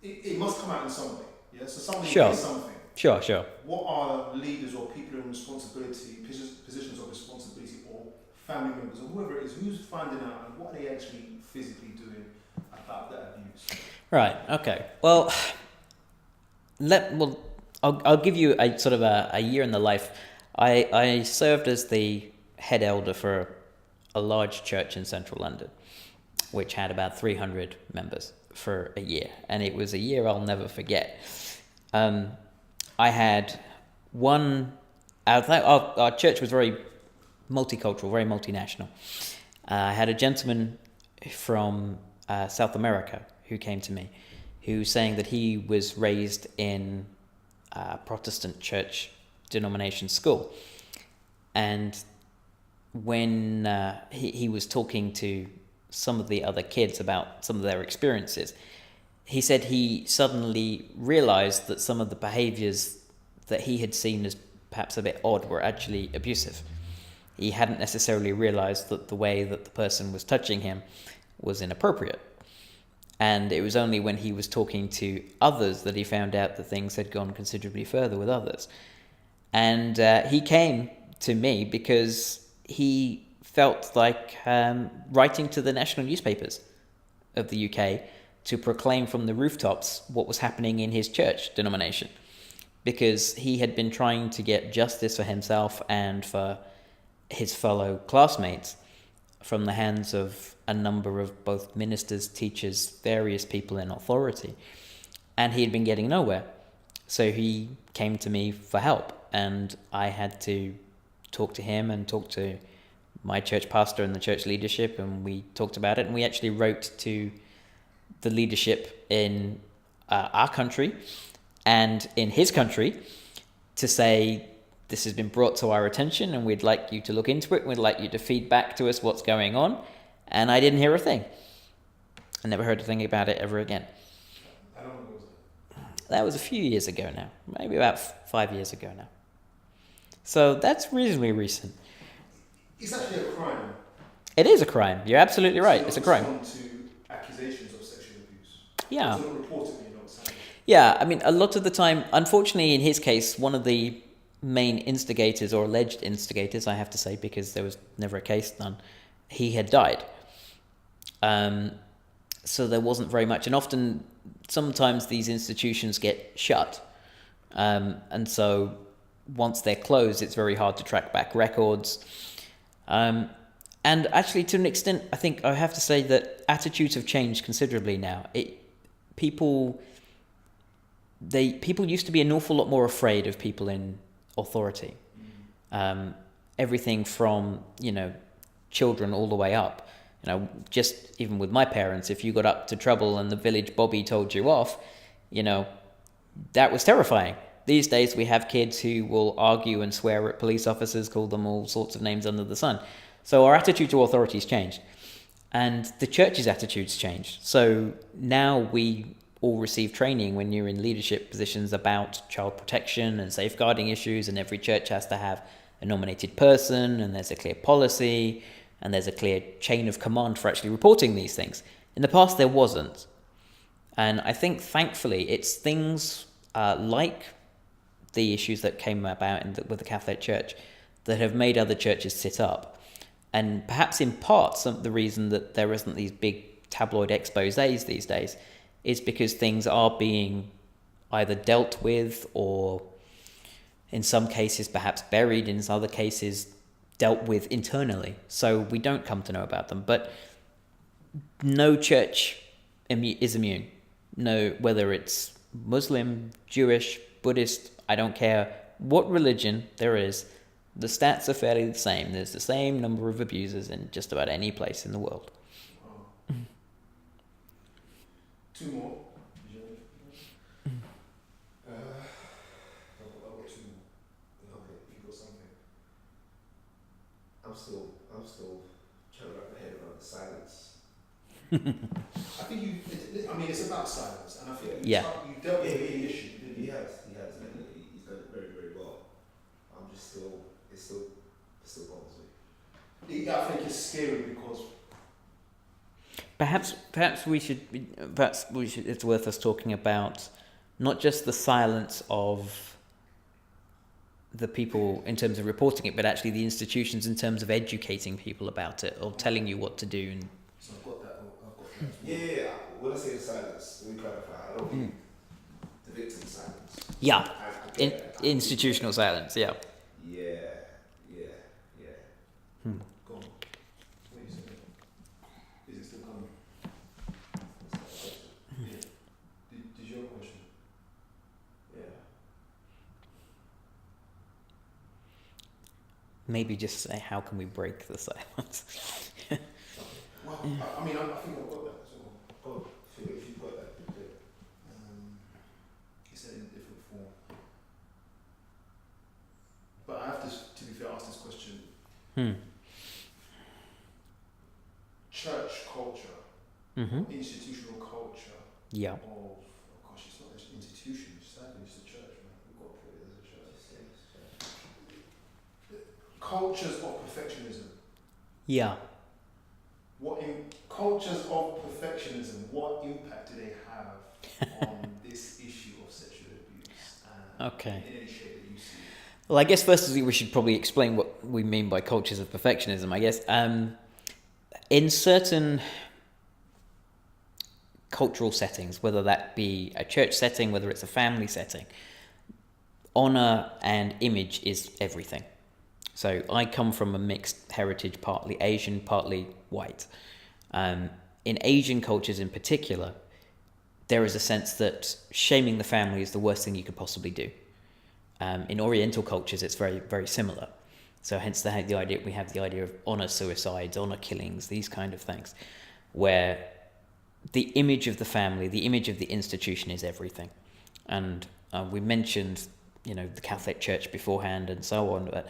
it must come out in some way. Yeah, so someone Sure. hears something. Sure. What are leaders or people in responsibility, positions of responsibility, or family members, or whoever it is, who's finding out, and what are they actually physically doing about that abuse? Right. Okay. Well, I'll give you a sort of a year in the life. I served as the head elder for a large church in central London, which had about 300 members for a year, and it was a year I'll never forget. I had one. Our church was very multicultural, very multinational. I had a gentleman from South America who came to me, who was saying that he was raised in a Protestant church denomination school, and when he was talking to some of the other kids about some of their experiences, he said he suddenly realized that some of the behaviors that he had seen as perhaps a bit odd were actually abusive. He hadn't necessarily realized that the way that the person was touching him was inappropriate. And it was only when he was talking to others that he found out that things had gone considerably further with others. And he came to me because he felt like writing to the national newspapers of the UK to proclaim from the rooftops what was happening in his church denomination, because he had been trying to get justice for himself and for his fellow classmates from the hands of a number of both ministers, teachers, various people in authority, and he had been getting nowhere. So he came to me for help, and I had to talk to him and talk to my church pastor and the church leadership, and we talked about it, and we actually wrote to the leadership in our country and in his country to say, this has been brought to our attention and we'd like you to look into it and we'd like you to feed back to us what's going on. And I didn't hear a thing. I never heard a thing about it ever again. How long ago was that? That was a few years ago now, maybe about 5 years ago now. So that's reasonably recent. It's actually a crime. It is a crime. You're absolutely right. It's a crime. To accusations of sexual abuse. Yeah. So report it, you know what I'm saying? Yeah, I mean, a lot of the time, unfortunately, in his case, one of the main instigators, or alleged instigators, I have to say, because there was never a case done, he had died. So there wasn't very much. And often, sometimes these institutions get shut. And so once they're closed, it's very hard to track back records. And actually, to an extent, I think I have to say that attitudes have changed considerably now. People used to be an awful lot more afraid of people in authority. Everything from, children all the way up. Just even with my parents, if you got up to trouble and the village bobby told you off, that was terrifying. These days we have kids who will argue and swear at police officers, call them all sorts of names under the sun. So our attitude to authorities changed. And the church's attitudes changed. So now we all receive training when you're in leadership positions about child protection and safeguarding issues, and every church has to have a nominated person, and there's a clear policy, and there's a clear chain of command for actually reporting these things. In the past, there wasn't. And I think, thankfully, it's things like the issues that came about with the Catholic Church that have made other churches sit up. And perhaps in part, some of the reason that there isn't these big tabloid exposés these days is because things are being either dealt with or, in some cases, perhaps buried, in other cases, dealt with internally. So we don't come to know about them. But no church is immune. No, whether it's Muslim, Jewish, Buddhist, I don't care what religion there is, the stats are fairly the same. There's the same number of abusers in just about any place in the world. Wow. Two more. I've got two more. Okay, you've got something. I'm still trying to wrap my head around the silence. I think it's about silence, and I think Yeah. you dealt with the issue, didn't you? He has, and he's done it very, very well. I'm just still, it still bothers me. I think it's scary because Perhaps we should. It's worth us talking about not just the silence of the people in terms of reporting it, but actually the institutions in terms of educating people about it or telling you what to do. And so I've got that. As well. Yeah. When I say the silence, let me clarify. I don't mean the victim silence. yeah, I get that. institutional silence. Yeah. Yeah. Go on. What are you saying? Is it still coming? Yeah. Did you have a question? Yeah. maybe just say, how can we break the silence? Well, I mean, I think I've got that as well. God, if you've got that, good. He said in a different form. But I have to be fair, ask this question. Church culture, institutional culture, Yeah. of gosh, it's not an institution, sadly, it's a church, man. We've got to put it as a church. Cultures of perfectionism. Yeah. Cultures of perfectionism, what impact do they have on this issue of sexual abuse? Okay. In any shape that you see? Well, I guess firstly we should probably explain what we mean by cultures of perfectionism. I guess in certain cultural settings, whether that be a church setting, whether it's a family setting, honor and image is everything. So I come from a mixed heritage, partly Asian, partly white. In Asian cultures in particular, there is a sense that shaming the family is the worst thing you could possibly do. In Oriental cultures, it's very, very similar. So hence we have the idea of honor suicides, honor killings, these kind of things, where the image of the family, the image of the institution is everything. And we mentioned, the Catholic Church beforehand and so on, but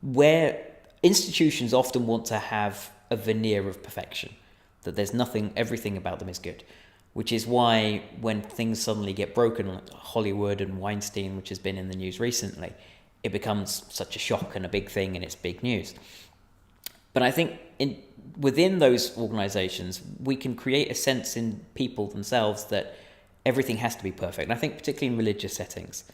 where institutions often want to have a veneer of perfection, that there's everything about them is good, which is why when things suddenly get broken, like Hollywood and Weinstein, which has been in the news recently, it becomes such a shock and a big thing and it's big news. But I think within those organizations, we can create a sense in people themselves that everything has to be perfect. And I think particularly in religious settings,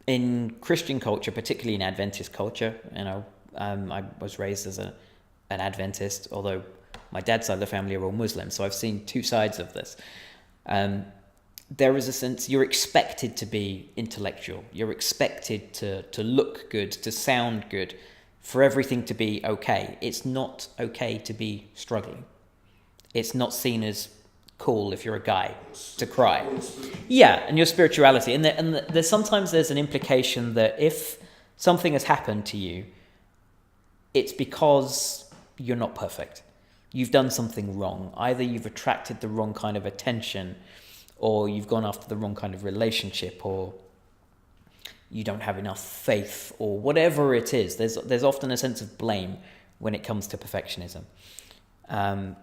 in Christian culture, particularly in Adventist culture, I was raised as an Adventist, although my dad's side of the family are all Muslim, so I've seen two sides of this. There is a sense you're expected to be intellectual, you're expected to look good, to sound good, for everything to be okay. It's not okay to be struggling. It's not seen as cool if you're a guy to cry. Yeah, and your spirituality. And there's sometimes there's an implication that if something has happened to you, it's because you're not perfect. You've done something wrong. Either you've attracted the wrong kind of attention, or you've gone after the wrong kind of relationship, or you don't have enough faith, or whatever it is. There's often a sense of blame when it comes to perfectionism. And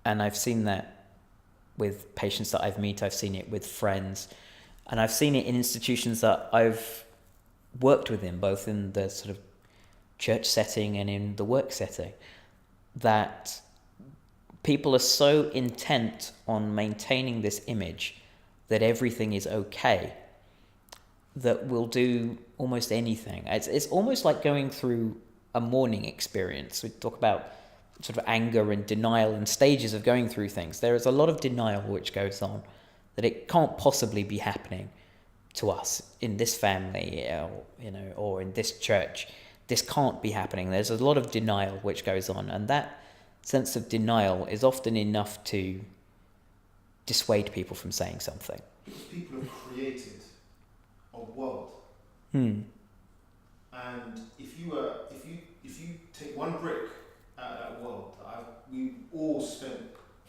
I've seen that with patients that I've met, I've seen it with friends, and I've seen it in institutions that I've worked within, both in the sort of church setting and in the work setting, that people are so intent on maintaining this image that everything is okay, that will do almost anything. It's almost like going through a mourning experience. We talk about sort of anger and denial and stages of going through things. There is a lot of denial which goes on, that it can't possibly be happening to us in this family, or in this church. This can't be happening. There's a lot of denial which goes on, and that sense of denial is often enough to dissuade people from saying something. Because people have created a world, and if you take one brick out of that world that we all spent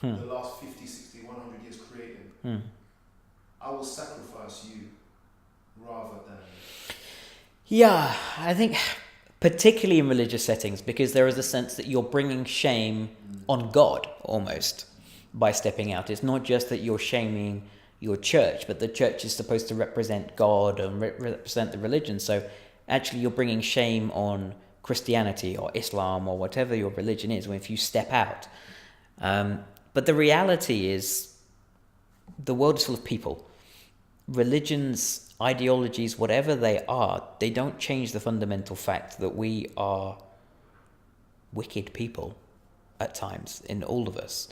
the last 50, 60, 100 years creating, I will sacrifice you rather than... Yeah, I think particularly in religious settings, because there is a sense that you're bringing shame on God almost by stepping out. It's not just that you're shaming your church, but the church is supposed to represent God and represent the religion. So actually you're bringing shame on Christianity or Islam or whatever your religion is if you step out. But the reality is the world is full of people. Religions, ideologies, whatever they are, they don't change the fundamental fact that we are wicked people at times, in all of us.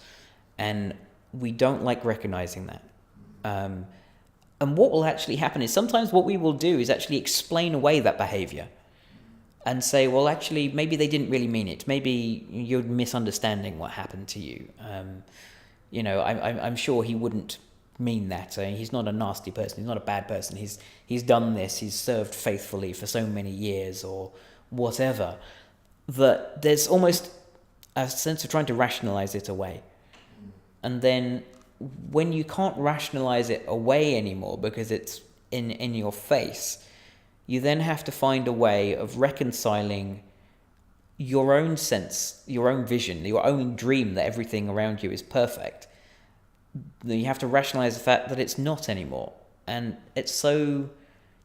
And we don't like recognizing that. And what will actually happen is sometimes what we will do is actually explain away that behavior and say, well, actually, maybe they didn't really mean it. Maybe you're misunderstanding what happened to you. I'm sure he wouldn't mean that. He's not a nasty person. He's not a bad person. He's done this. He's served faithfully for so many years or whatever. That there's almost a sense of trying to rationalize it away. And then when you can't rationalize it away anymore because it's in your face, you then have to find a way of reconciling your own sense, your own vision, your own dream that everything around you is perfect. You have to rationalize the fact that it's not anymore. And it's so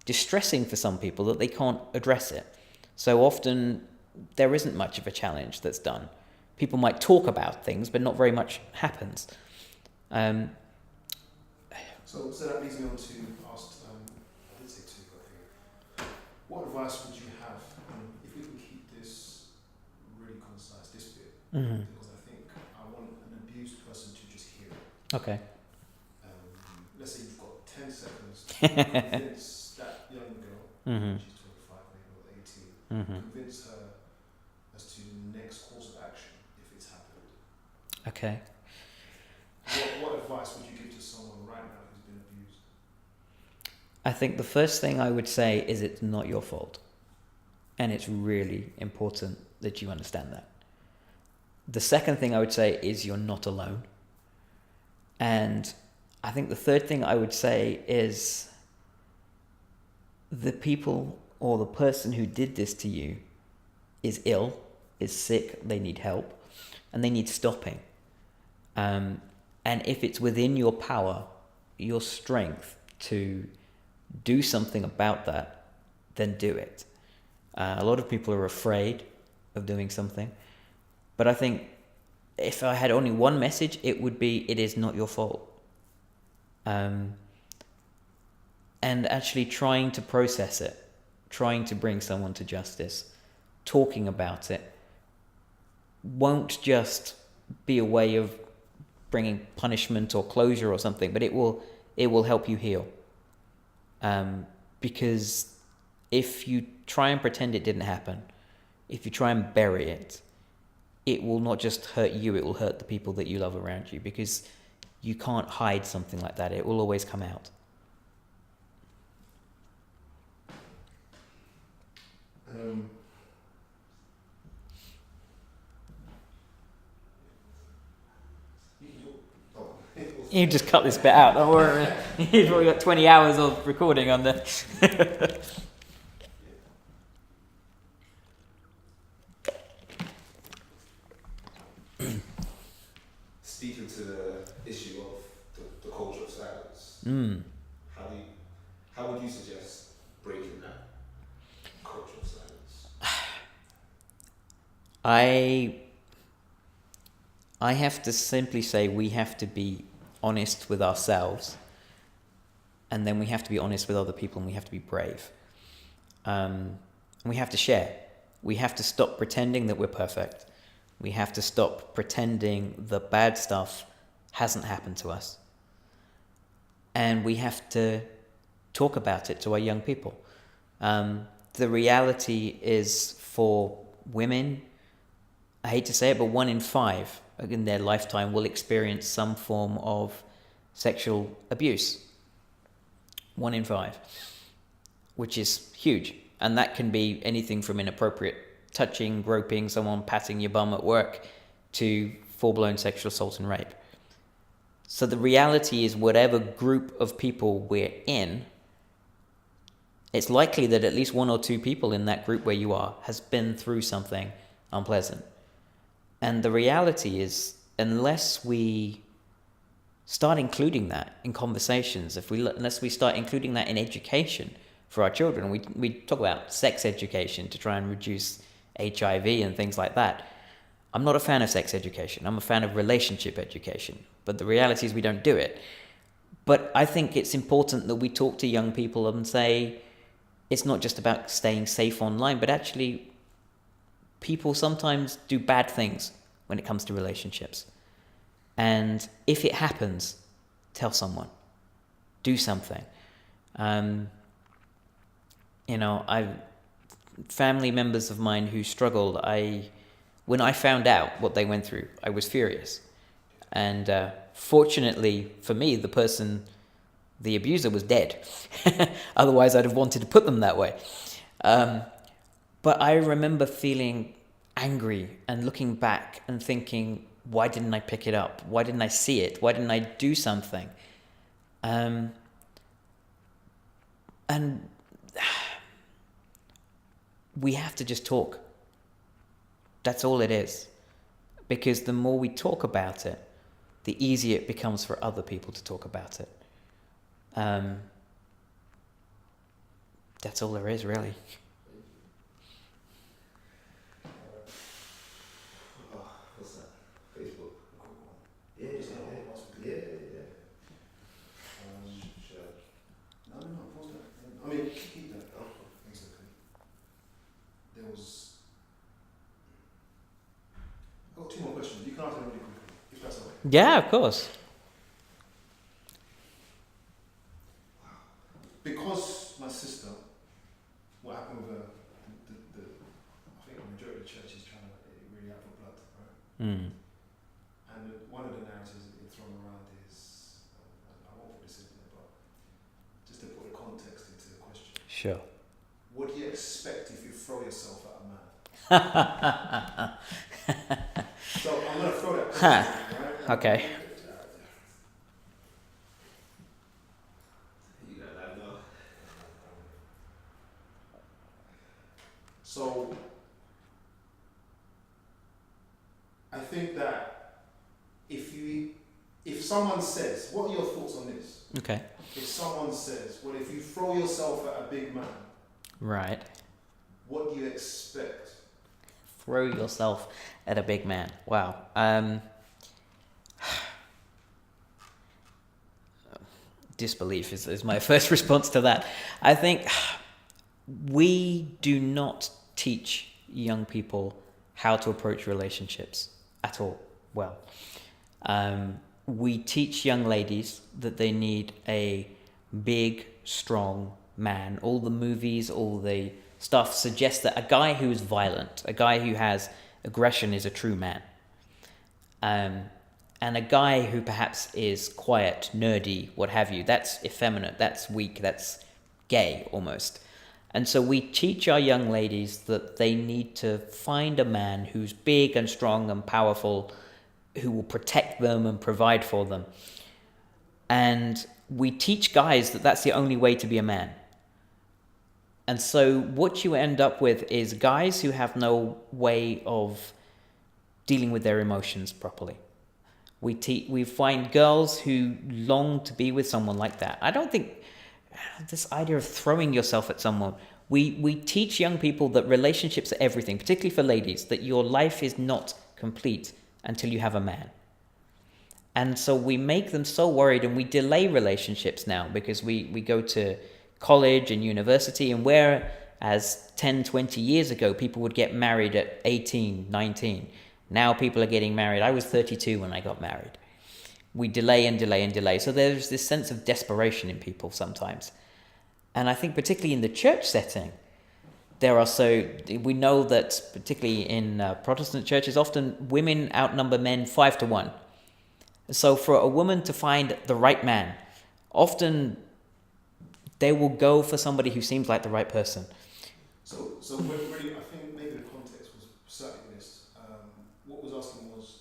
distressing for some people that they can't address it. So often there isn't much of a challenge that's done. People might talk about things, but not very much happens. So that leads me on to ask, I did say two, but what advice would you have, if we can keep this really concise, this bit, because I think I want an abused person to just hear it. Okay. Let's say you've got 10 seconds to convince that young girl, she's 25 maybe or 18, convince her as to the next course of action if it's happened. Okay. What advice would you give to someone right now who's been abused? I think the first thing I would say is it's not your fault. And it's really important that you understand that. The second thing I would say is you're not alone. And I think the third thing I would say is the people or the person who did this to you is ill, is sick, they need help, and they need stopping. And if it's within your power, your strength to do something about that, then do it. A lot of people are afraid of doing something. But I think if I had only one message, it would be, it is not your fault. And actually trying to process it, trying to bring someone to justice, talking about it, won't just be a way of bringing punishment or closure or something, but it will help you heal. Because if you try and pretend it didn't happen, if you try and bury it, it will not just hurt you, it will hurt the people that you love around you, because you can't hide something like that. It will always come out. You just cut this bit out, don't worry. You've already got 20 hours of recording on there. Speaking to the issue of the culture of silence, how would you suggest breaking that culture of silence? I have to simply say we have to be honest with ourselves, and then we have to be honest with other people, and we have to be brave. And we have to share. We have to stop pretending that we're perfect. We have to stop pretending the bad stuff hasn't happened to us. And we have to talk about it to our young people. The reality is, for women, I hate to say it, but 1 in 5 in their lifetime will experience some form of sexual abuse. 1 in 5, which is huge. And that can be anything from inappropriate touching, groping, someone patting your bum at work, to full-blown sexual assault and rape. So the reality is, whatever group of people we're in, it's likely that at least 1 or 2 people in that group where you are has been through something unpleasant. And the reality is, unless we start including that in conversations, unless we start including that in education for our children, we talk about sex education to try and reduce HIV and things like that. I'm not a fan of sex education. I'm a fan of relationship education. But the reality is we don't do it. But I think it's important that we talk to young people and say, it's not just about staying safe online, but actually people sometimes do bad things when it comes to relationships. And if it happens, tell someone. Do something. Family members of mine who struggled, when I found out what they went through, I was furious. And Fortunately for me, the abuser was dead. Otherwise, I'd have wanted to put them that way. But I remember feeling angry and looking back and thinking, why didn't I pick it up? Why didn't I see it? Why didn't I do something? And we have to just talk. That's all it is. Because the more we talk about it, the easier it becomes for other people to talk about it. That's all there is, really. What's that? Facebook. Yeah, Just like, yeah, oh, yeah, yeah. Sure. No, pause that. I mean, keep that. Oh, it's okay. There was. I've got two more questions. You can answer them really quickly, if that's okay. Yeah, of course. Because my sister, what happened with her, I think the majority of the church is trying to really out for blood, right? Mm. And one of the narratives that get thrown around is, I won't put this in there, but just to put the context into the question. Sure. What do you expect if you throw yourself at a man? So I'm going to throw that question at you, right? Okay. You know that, no? So I think that if someone says, what are your thoughts on this? Okay. If someone says, well, if you throw yourself at a big man, Right. what do you expect? Throw yourself at a big man. Wow. Disbelief is my first response to that. I think we do not teach young people how to approach relationships at all. Well, we teach young ladies that they need a big, strong man. All the movies, all the stuff suggests that a guy who is violent, a guy who has aggression is a true man. And a guy who perhaps is quiet, nerdy, what have you, that's effeminate, that's weak, that's gay almost. And so we teach our young ladies that they need to find a man who's big and strong and powerful, who will protect them and provide for them. And we teach guys that that's the only way to be a man. And so what you end up with is guys who have no way of dealing with their emotions properly. We find girls who long to be with someone like that. I don't think this idea of throwing yourself at someone, we teach young people that relationships are everything, particularly for ladies, that your life is not complete until you have a man. And so we make them so worried, and we delay relationships now because we go to college and university, and whereas 10, 20 years ago, people would get married at 18, 19. Now people are getting married. I was 32 when I got married. We delay and delay and delay. So there's this sense of desperation in people sometimes. And I think particularly in the church setting, we know that particularly in Protestant churches, often women outnumber men 5-1. So for a woman to find the right man, often they will go for somebody who seems like the right person. So really, I think maybe the context was certainly this. What was asking was,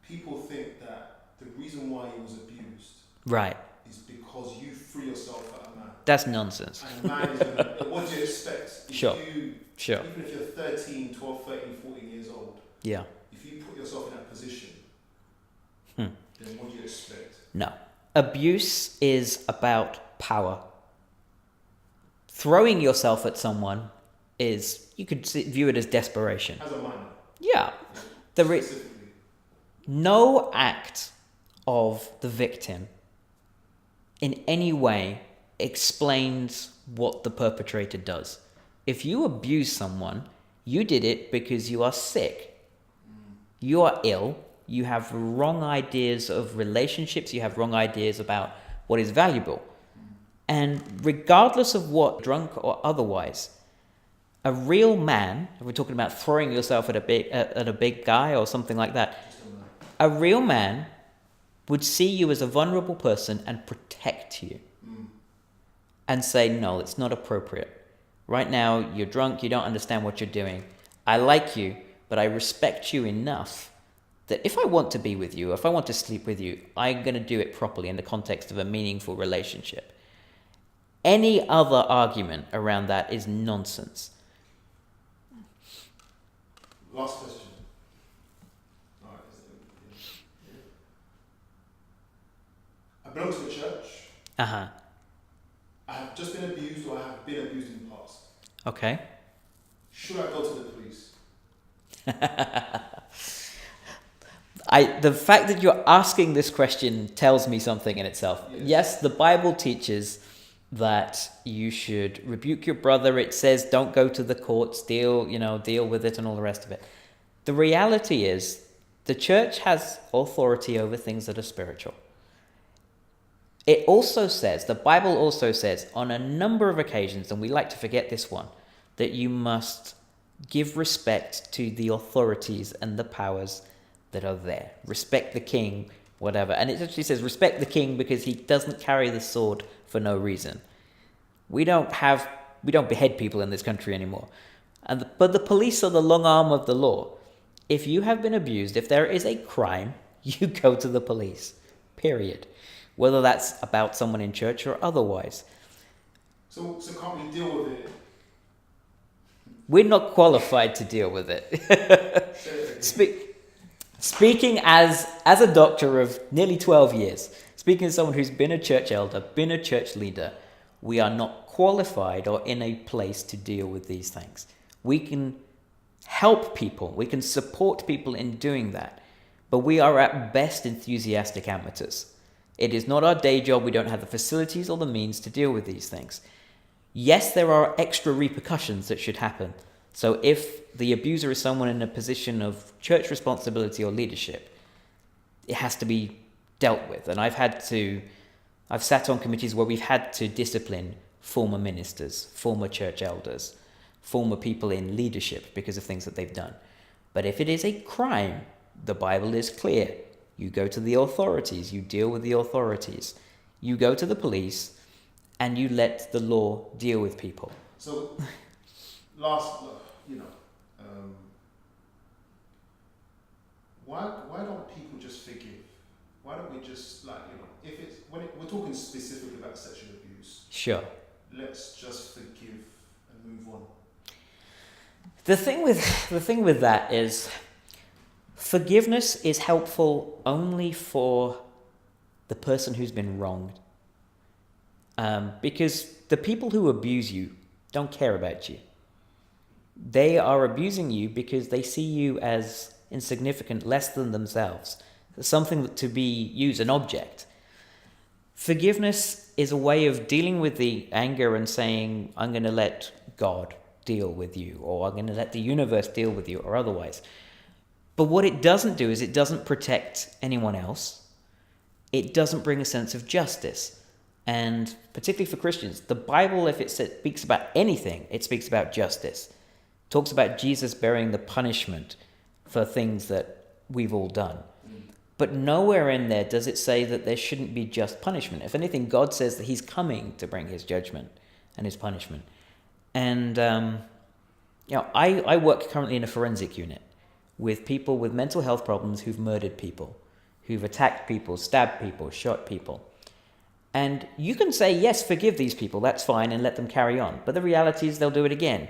people think that the reason why he was abused Right. is because you threw yourself at a man. That's nonsense. And a man is going to, what do you expect? Sure. Even if you're 13, 12, 13, 14 years old, Yeah. if you put yourself in that position, then what do you expect? No. Abuse is about power. Throwing yourself at someone you could view it as desperation. As a man. Yeah. Specifically. No act of the victim in any way explains what the perpetrator does. If you abuse someone, you did it because you are sick. You are ill. You have wrong ideas of relationships. You have wrong ideas about what is valuable. And regardless of what, drunk or otherwise, a real man, if we're talking about throwing yourself at a big guy or something like that, a real man would see you as a vulnerable person and protect you and say, no, it's not appropriate. Right now, you're drunk, you don't understand what you're doing. I like you, but I respect you enough that if I want to be with you, if I want to sleep with you, I'm going to do it properly in the context of a meaningful relationship. Any other argument around that is nonsense. Last question. All right. I belong to a church. Uh-huh. I have just been abused, or I have been abused in the past. Okay. Should I go to the police? The fact that you're asking this question tells me something in itself. Yes, the Bible teaches that you should rebuke your brother. It says don't go to the courts, deal with it and all the rest of it. The reality is the church has authority over things that are spiritual. It also says, the Bible also says on a number of occasions, and we like to forget this one, that you must give respect to the authorities and the powers that are there. Respect the king, whatever. And it actually says respect the king because he doesn't carry the sword for no reason. We don't behead people in this country anymore. But the police are the long arm of the law. If you have been abused, if there is a crime, you go to the police. Period. Whether that's about someone in church or otherwise. So can't we deal with it? We're not qualified to deal with it. Speaking as a doctor of nearly 12 years, speaking as someone who's been a church elder, been a church leader, we are not qualified or in a place to deal with these things. We can help people, we can support people in doing that, but we are at best enthusiastic amateurs. It is not our day job. We don't have the facilities or the means to deal with these things. Yes, there are extra repercussions that should happen. So if the abuser is someone in a position of church responsibility or leadership, it has to be dealt with. And I've sat on committees where we've had to discipline former ministers, former church elders, former people in leadership because of things that they've done. But if it is a crime, the Bible is clear. You go to the authorities, you deal with the authorities. You go to the police and you let the law deal with people. So, why don't people just forgive? Why don't we just if it's we're talking specifically about sexual abuse? Sure. Let's just forgive and move on. The thing with that is forgiveness is helpful only for the person who's been wronged. Because the people who abuse you don't care about you. They are abusing you because they see you as insignificant, less than themselves, something to be used, an object. Forgiveness is a way of dealing with the anger and saying, I'm going to let God deal with you, or I'm going to let the universe deal with you, or otherwise. But what it doesn't do is it doesn't protect anyone else. It doesn't bring a sense of justice. And particularly for Christians, the Bible, if it speaks about anything, it speaks about justice. It talks about Jesus bearing the punishment for things that we've all done. But nowhere in there does it say that there shouldn't be just punishment. If anything, God says that he's coming to bring his judgment and his punishment. And, I work currently in a forensic unit with people with mental health problems who've murdered people, who've attacked people, stabbed people, shot people. And you can say, yes, forgive these people, that's fine, and let them carry on. But the reality is they'll do it again.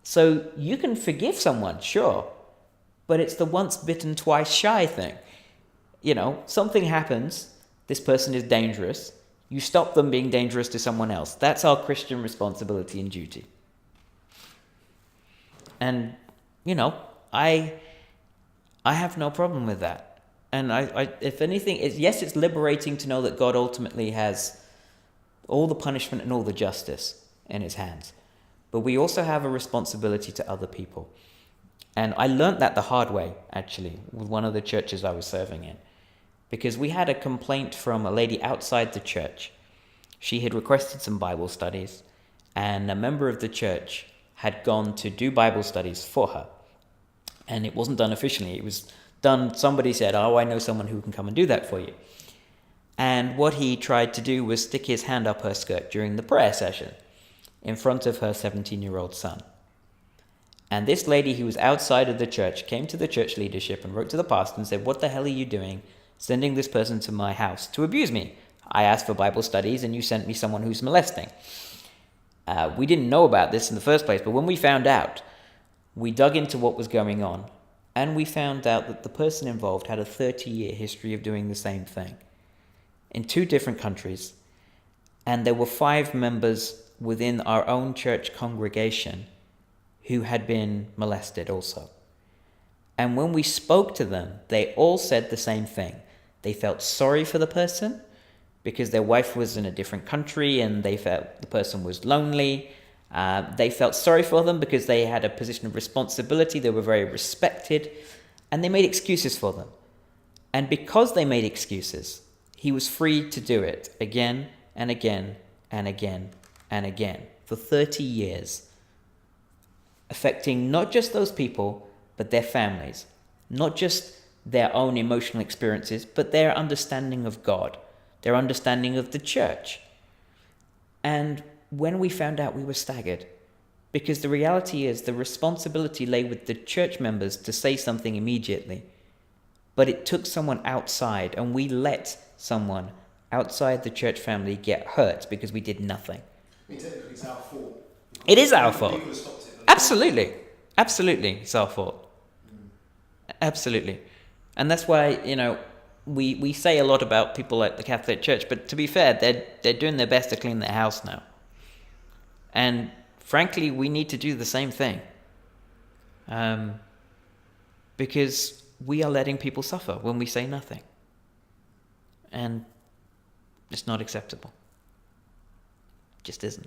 So you can forgive someone, sure, but it's the once bitten, twice shy thing. Something happens, this person is dangerous, you stop them being dangerous to someone else. That's our Christian responsibility and duty. And, I have no problem with that. And I if anything, it's liberating to know that God ultimately has all the punishment and all the justice in his hands. But we also have a responsibility to other people. And I learnt that the hard way, actually, with one of the churches I was serving in. Because we had a complaint from a lady outside the church. She had requested some Bible studies, and a member of the church had gone to do Bible studies for her. And it wasn't done officially. It was somebody said, oh, I know someone who can come and do that for you. And what he tried to do was stick his hand up her skirt during the prayer session in front of her 17-year-old son. And this lady who was outside of the church came to the church leadership and wrote to the pastor and said, what the hell are you doing sending this person to my house to abuse me? I asked for Bible studies and you sent me someone who's molesting. We didn't know about this in the first place, but when we found out, we dug into what was going on, and we found out that the person involved had a 30-year history of doing the same thing in 2 different countries. And there were 5 members within our own church congregation who had been molested also. And when we spoke to them, they all said the same thing. They felt sorry for the person because their wife was in a different country and they felt the person was lonely. They felt sorry for them because they had a position of responsibility. They were very respected, and they made excuses for them. And because they made excuses, he was free to do it again and again and again and again for 30 years, affecting not just those people, but their families, not just their own emotional experiences, but their understanding of God, their understanding of the church. And when we found out, we were staggered, because the reality is the responsibility lay with the church members to say something immediately. But it took someone outside, and we let someone outside the church family get hurt because we did nothing. I mean, technically, it's our fault. It is our fault. We could have stopped it. Absolutely. Absolutely, it's our fault. Absolutely. And that's why, we say a lot about people like the Catholic Church, but to be fair, they're doing their best to clean their house now. And frankly, we need to do the same thing. Because we are letting people suffer when we say nothing. And it's not acceptable. Just isn't.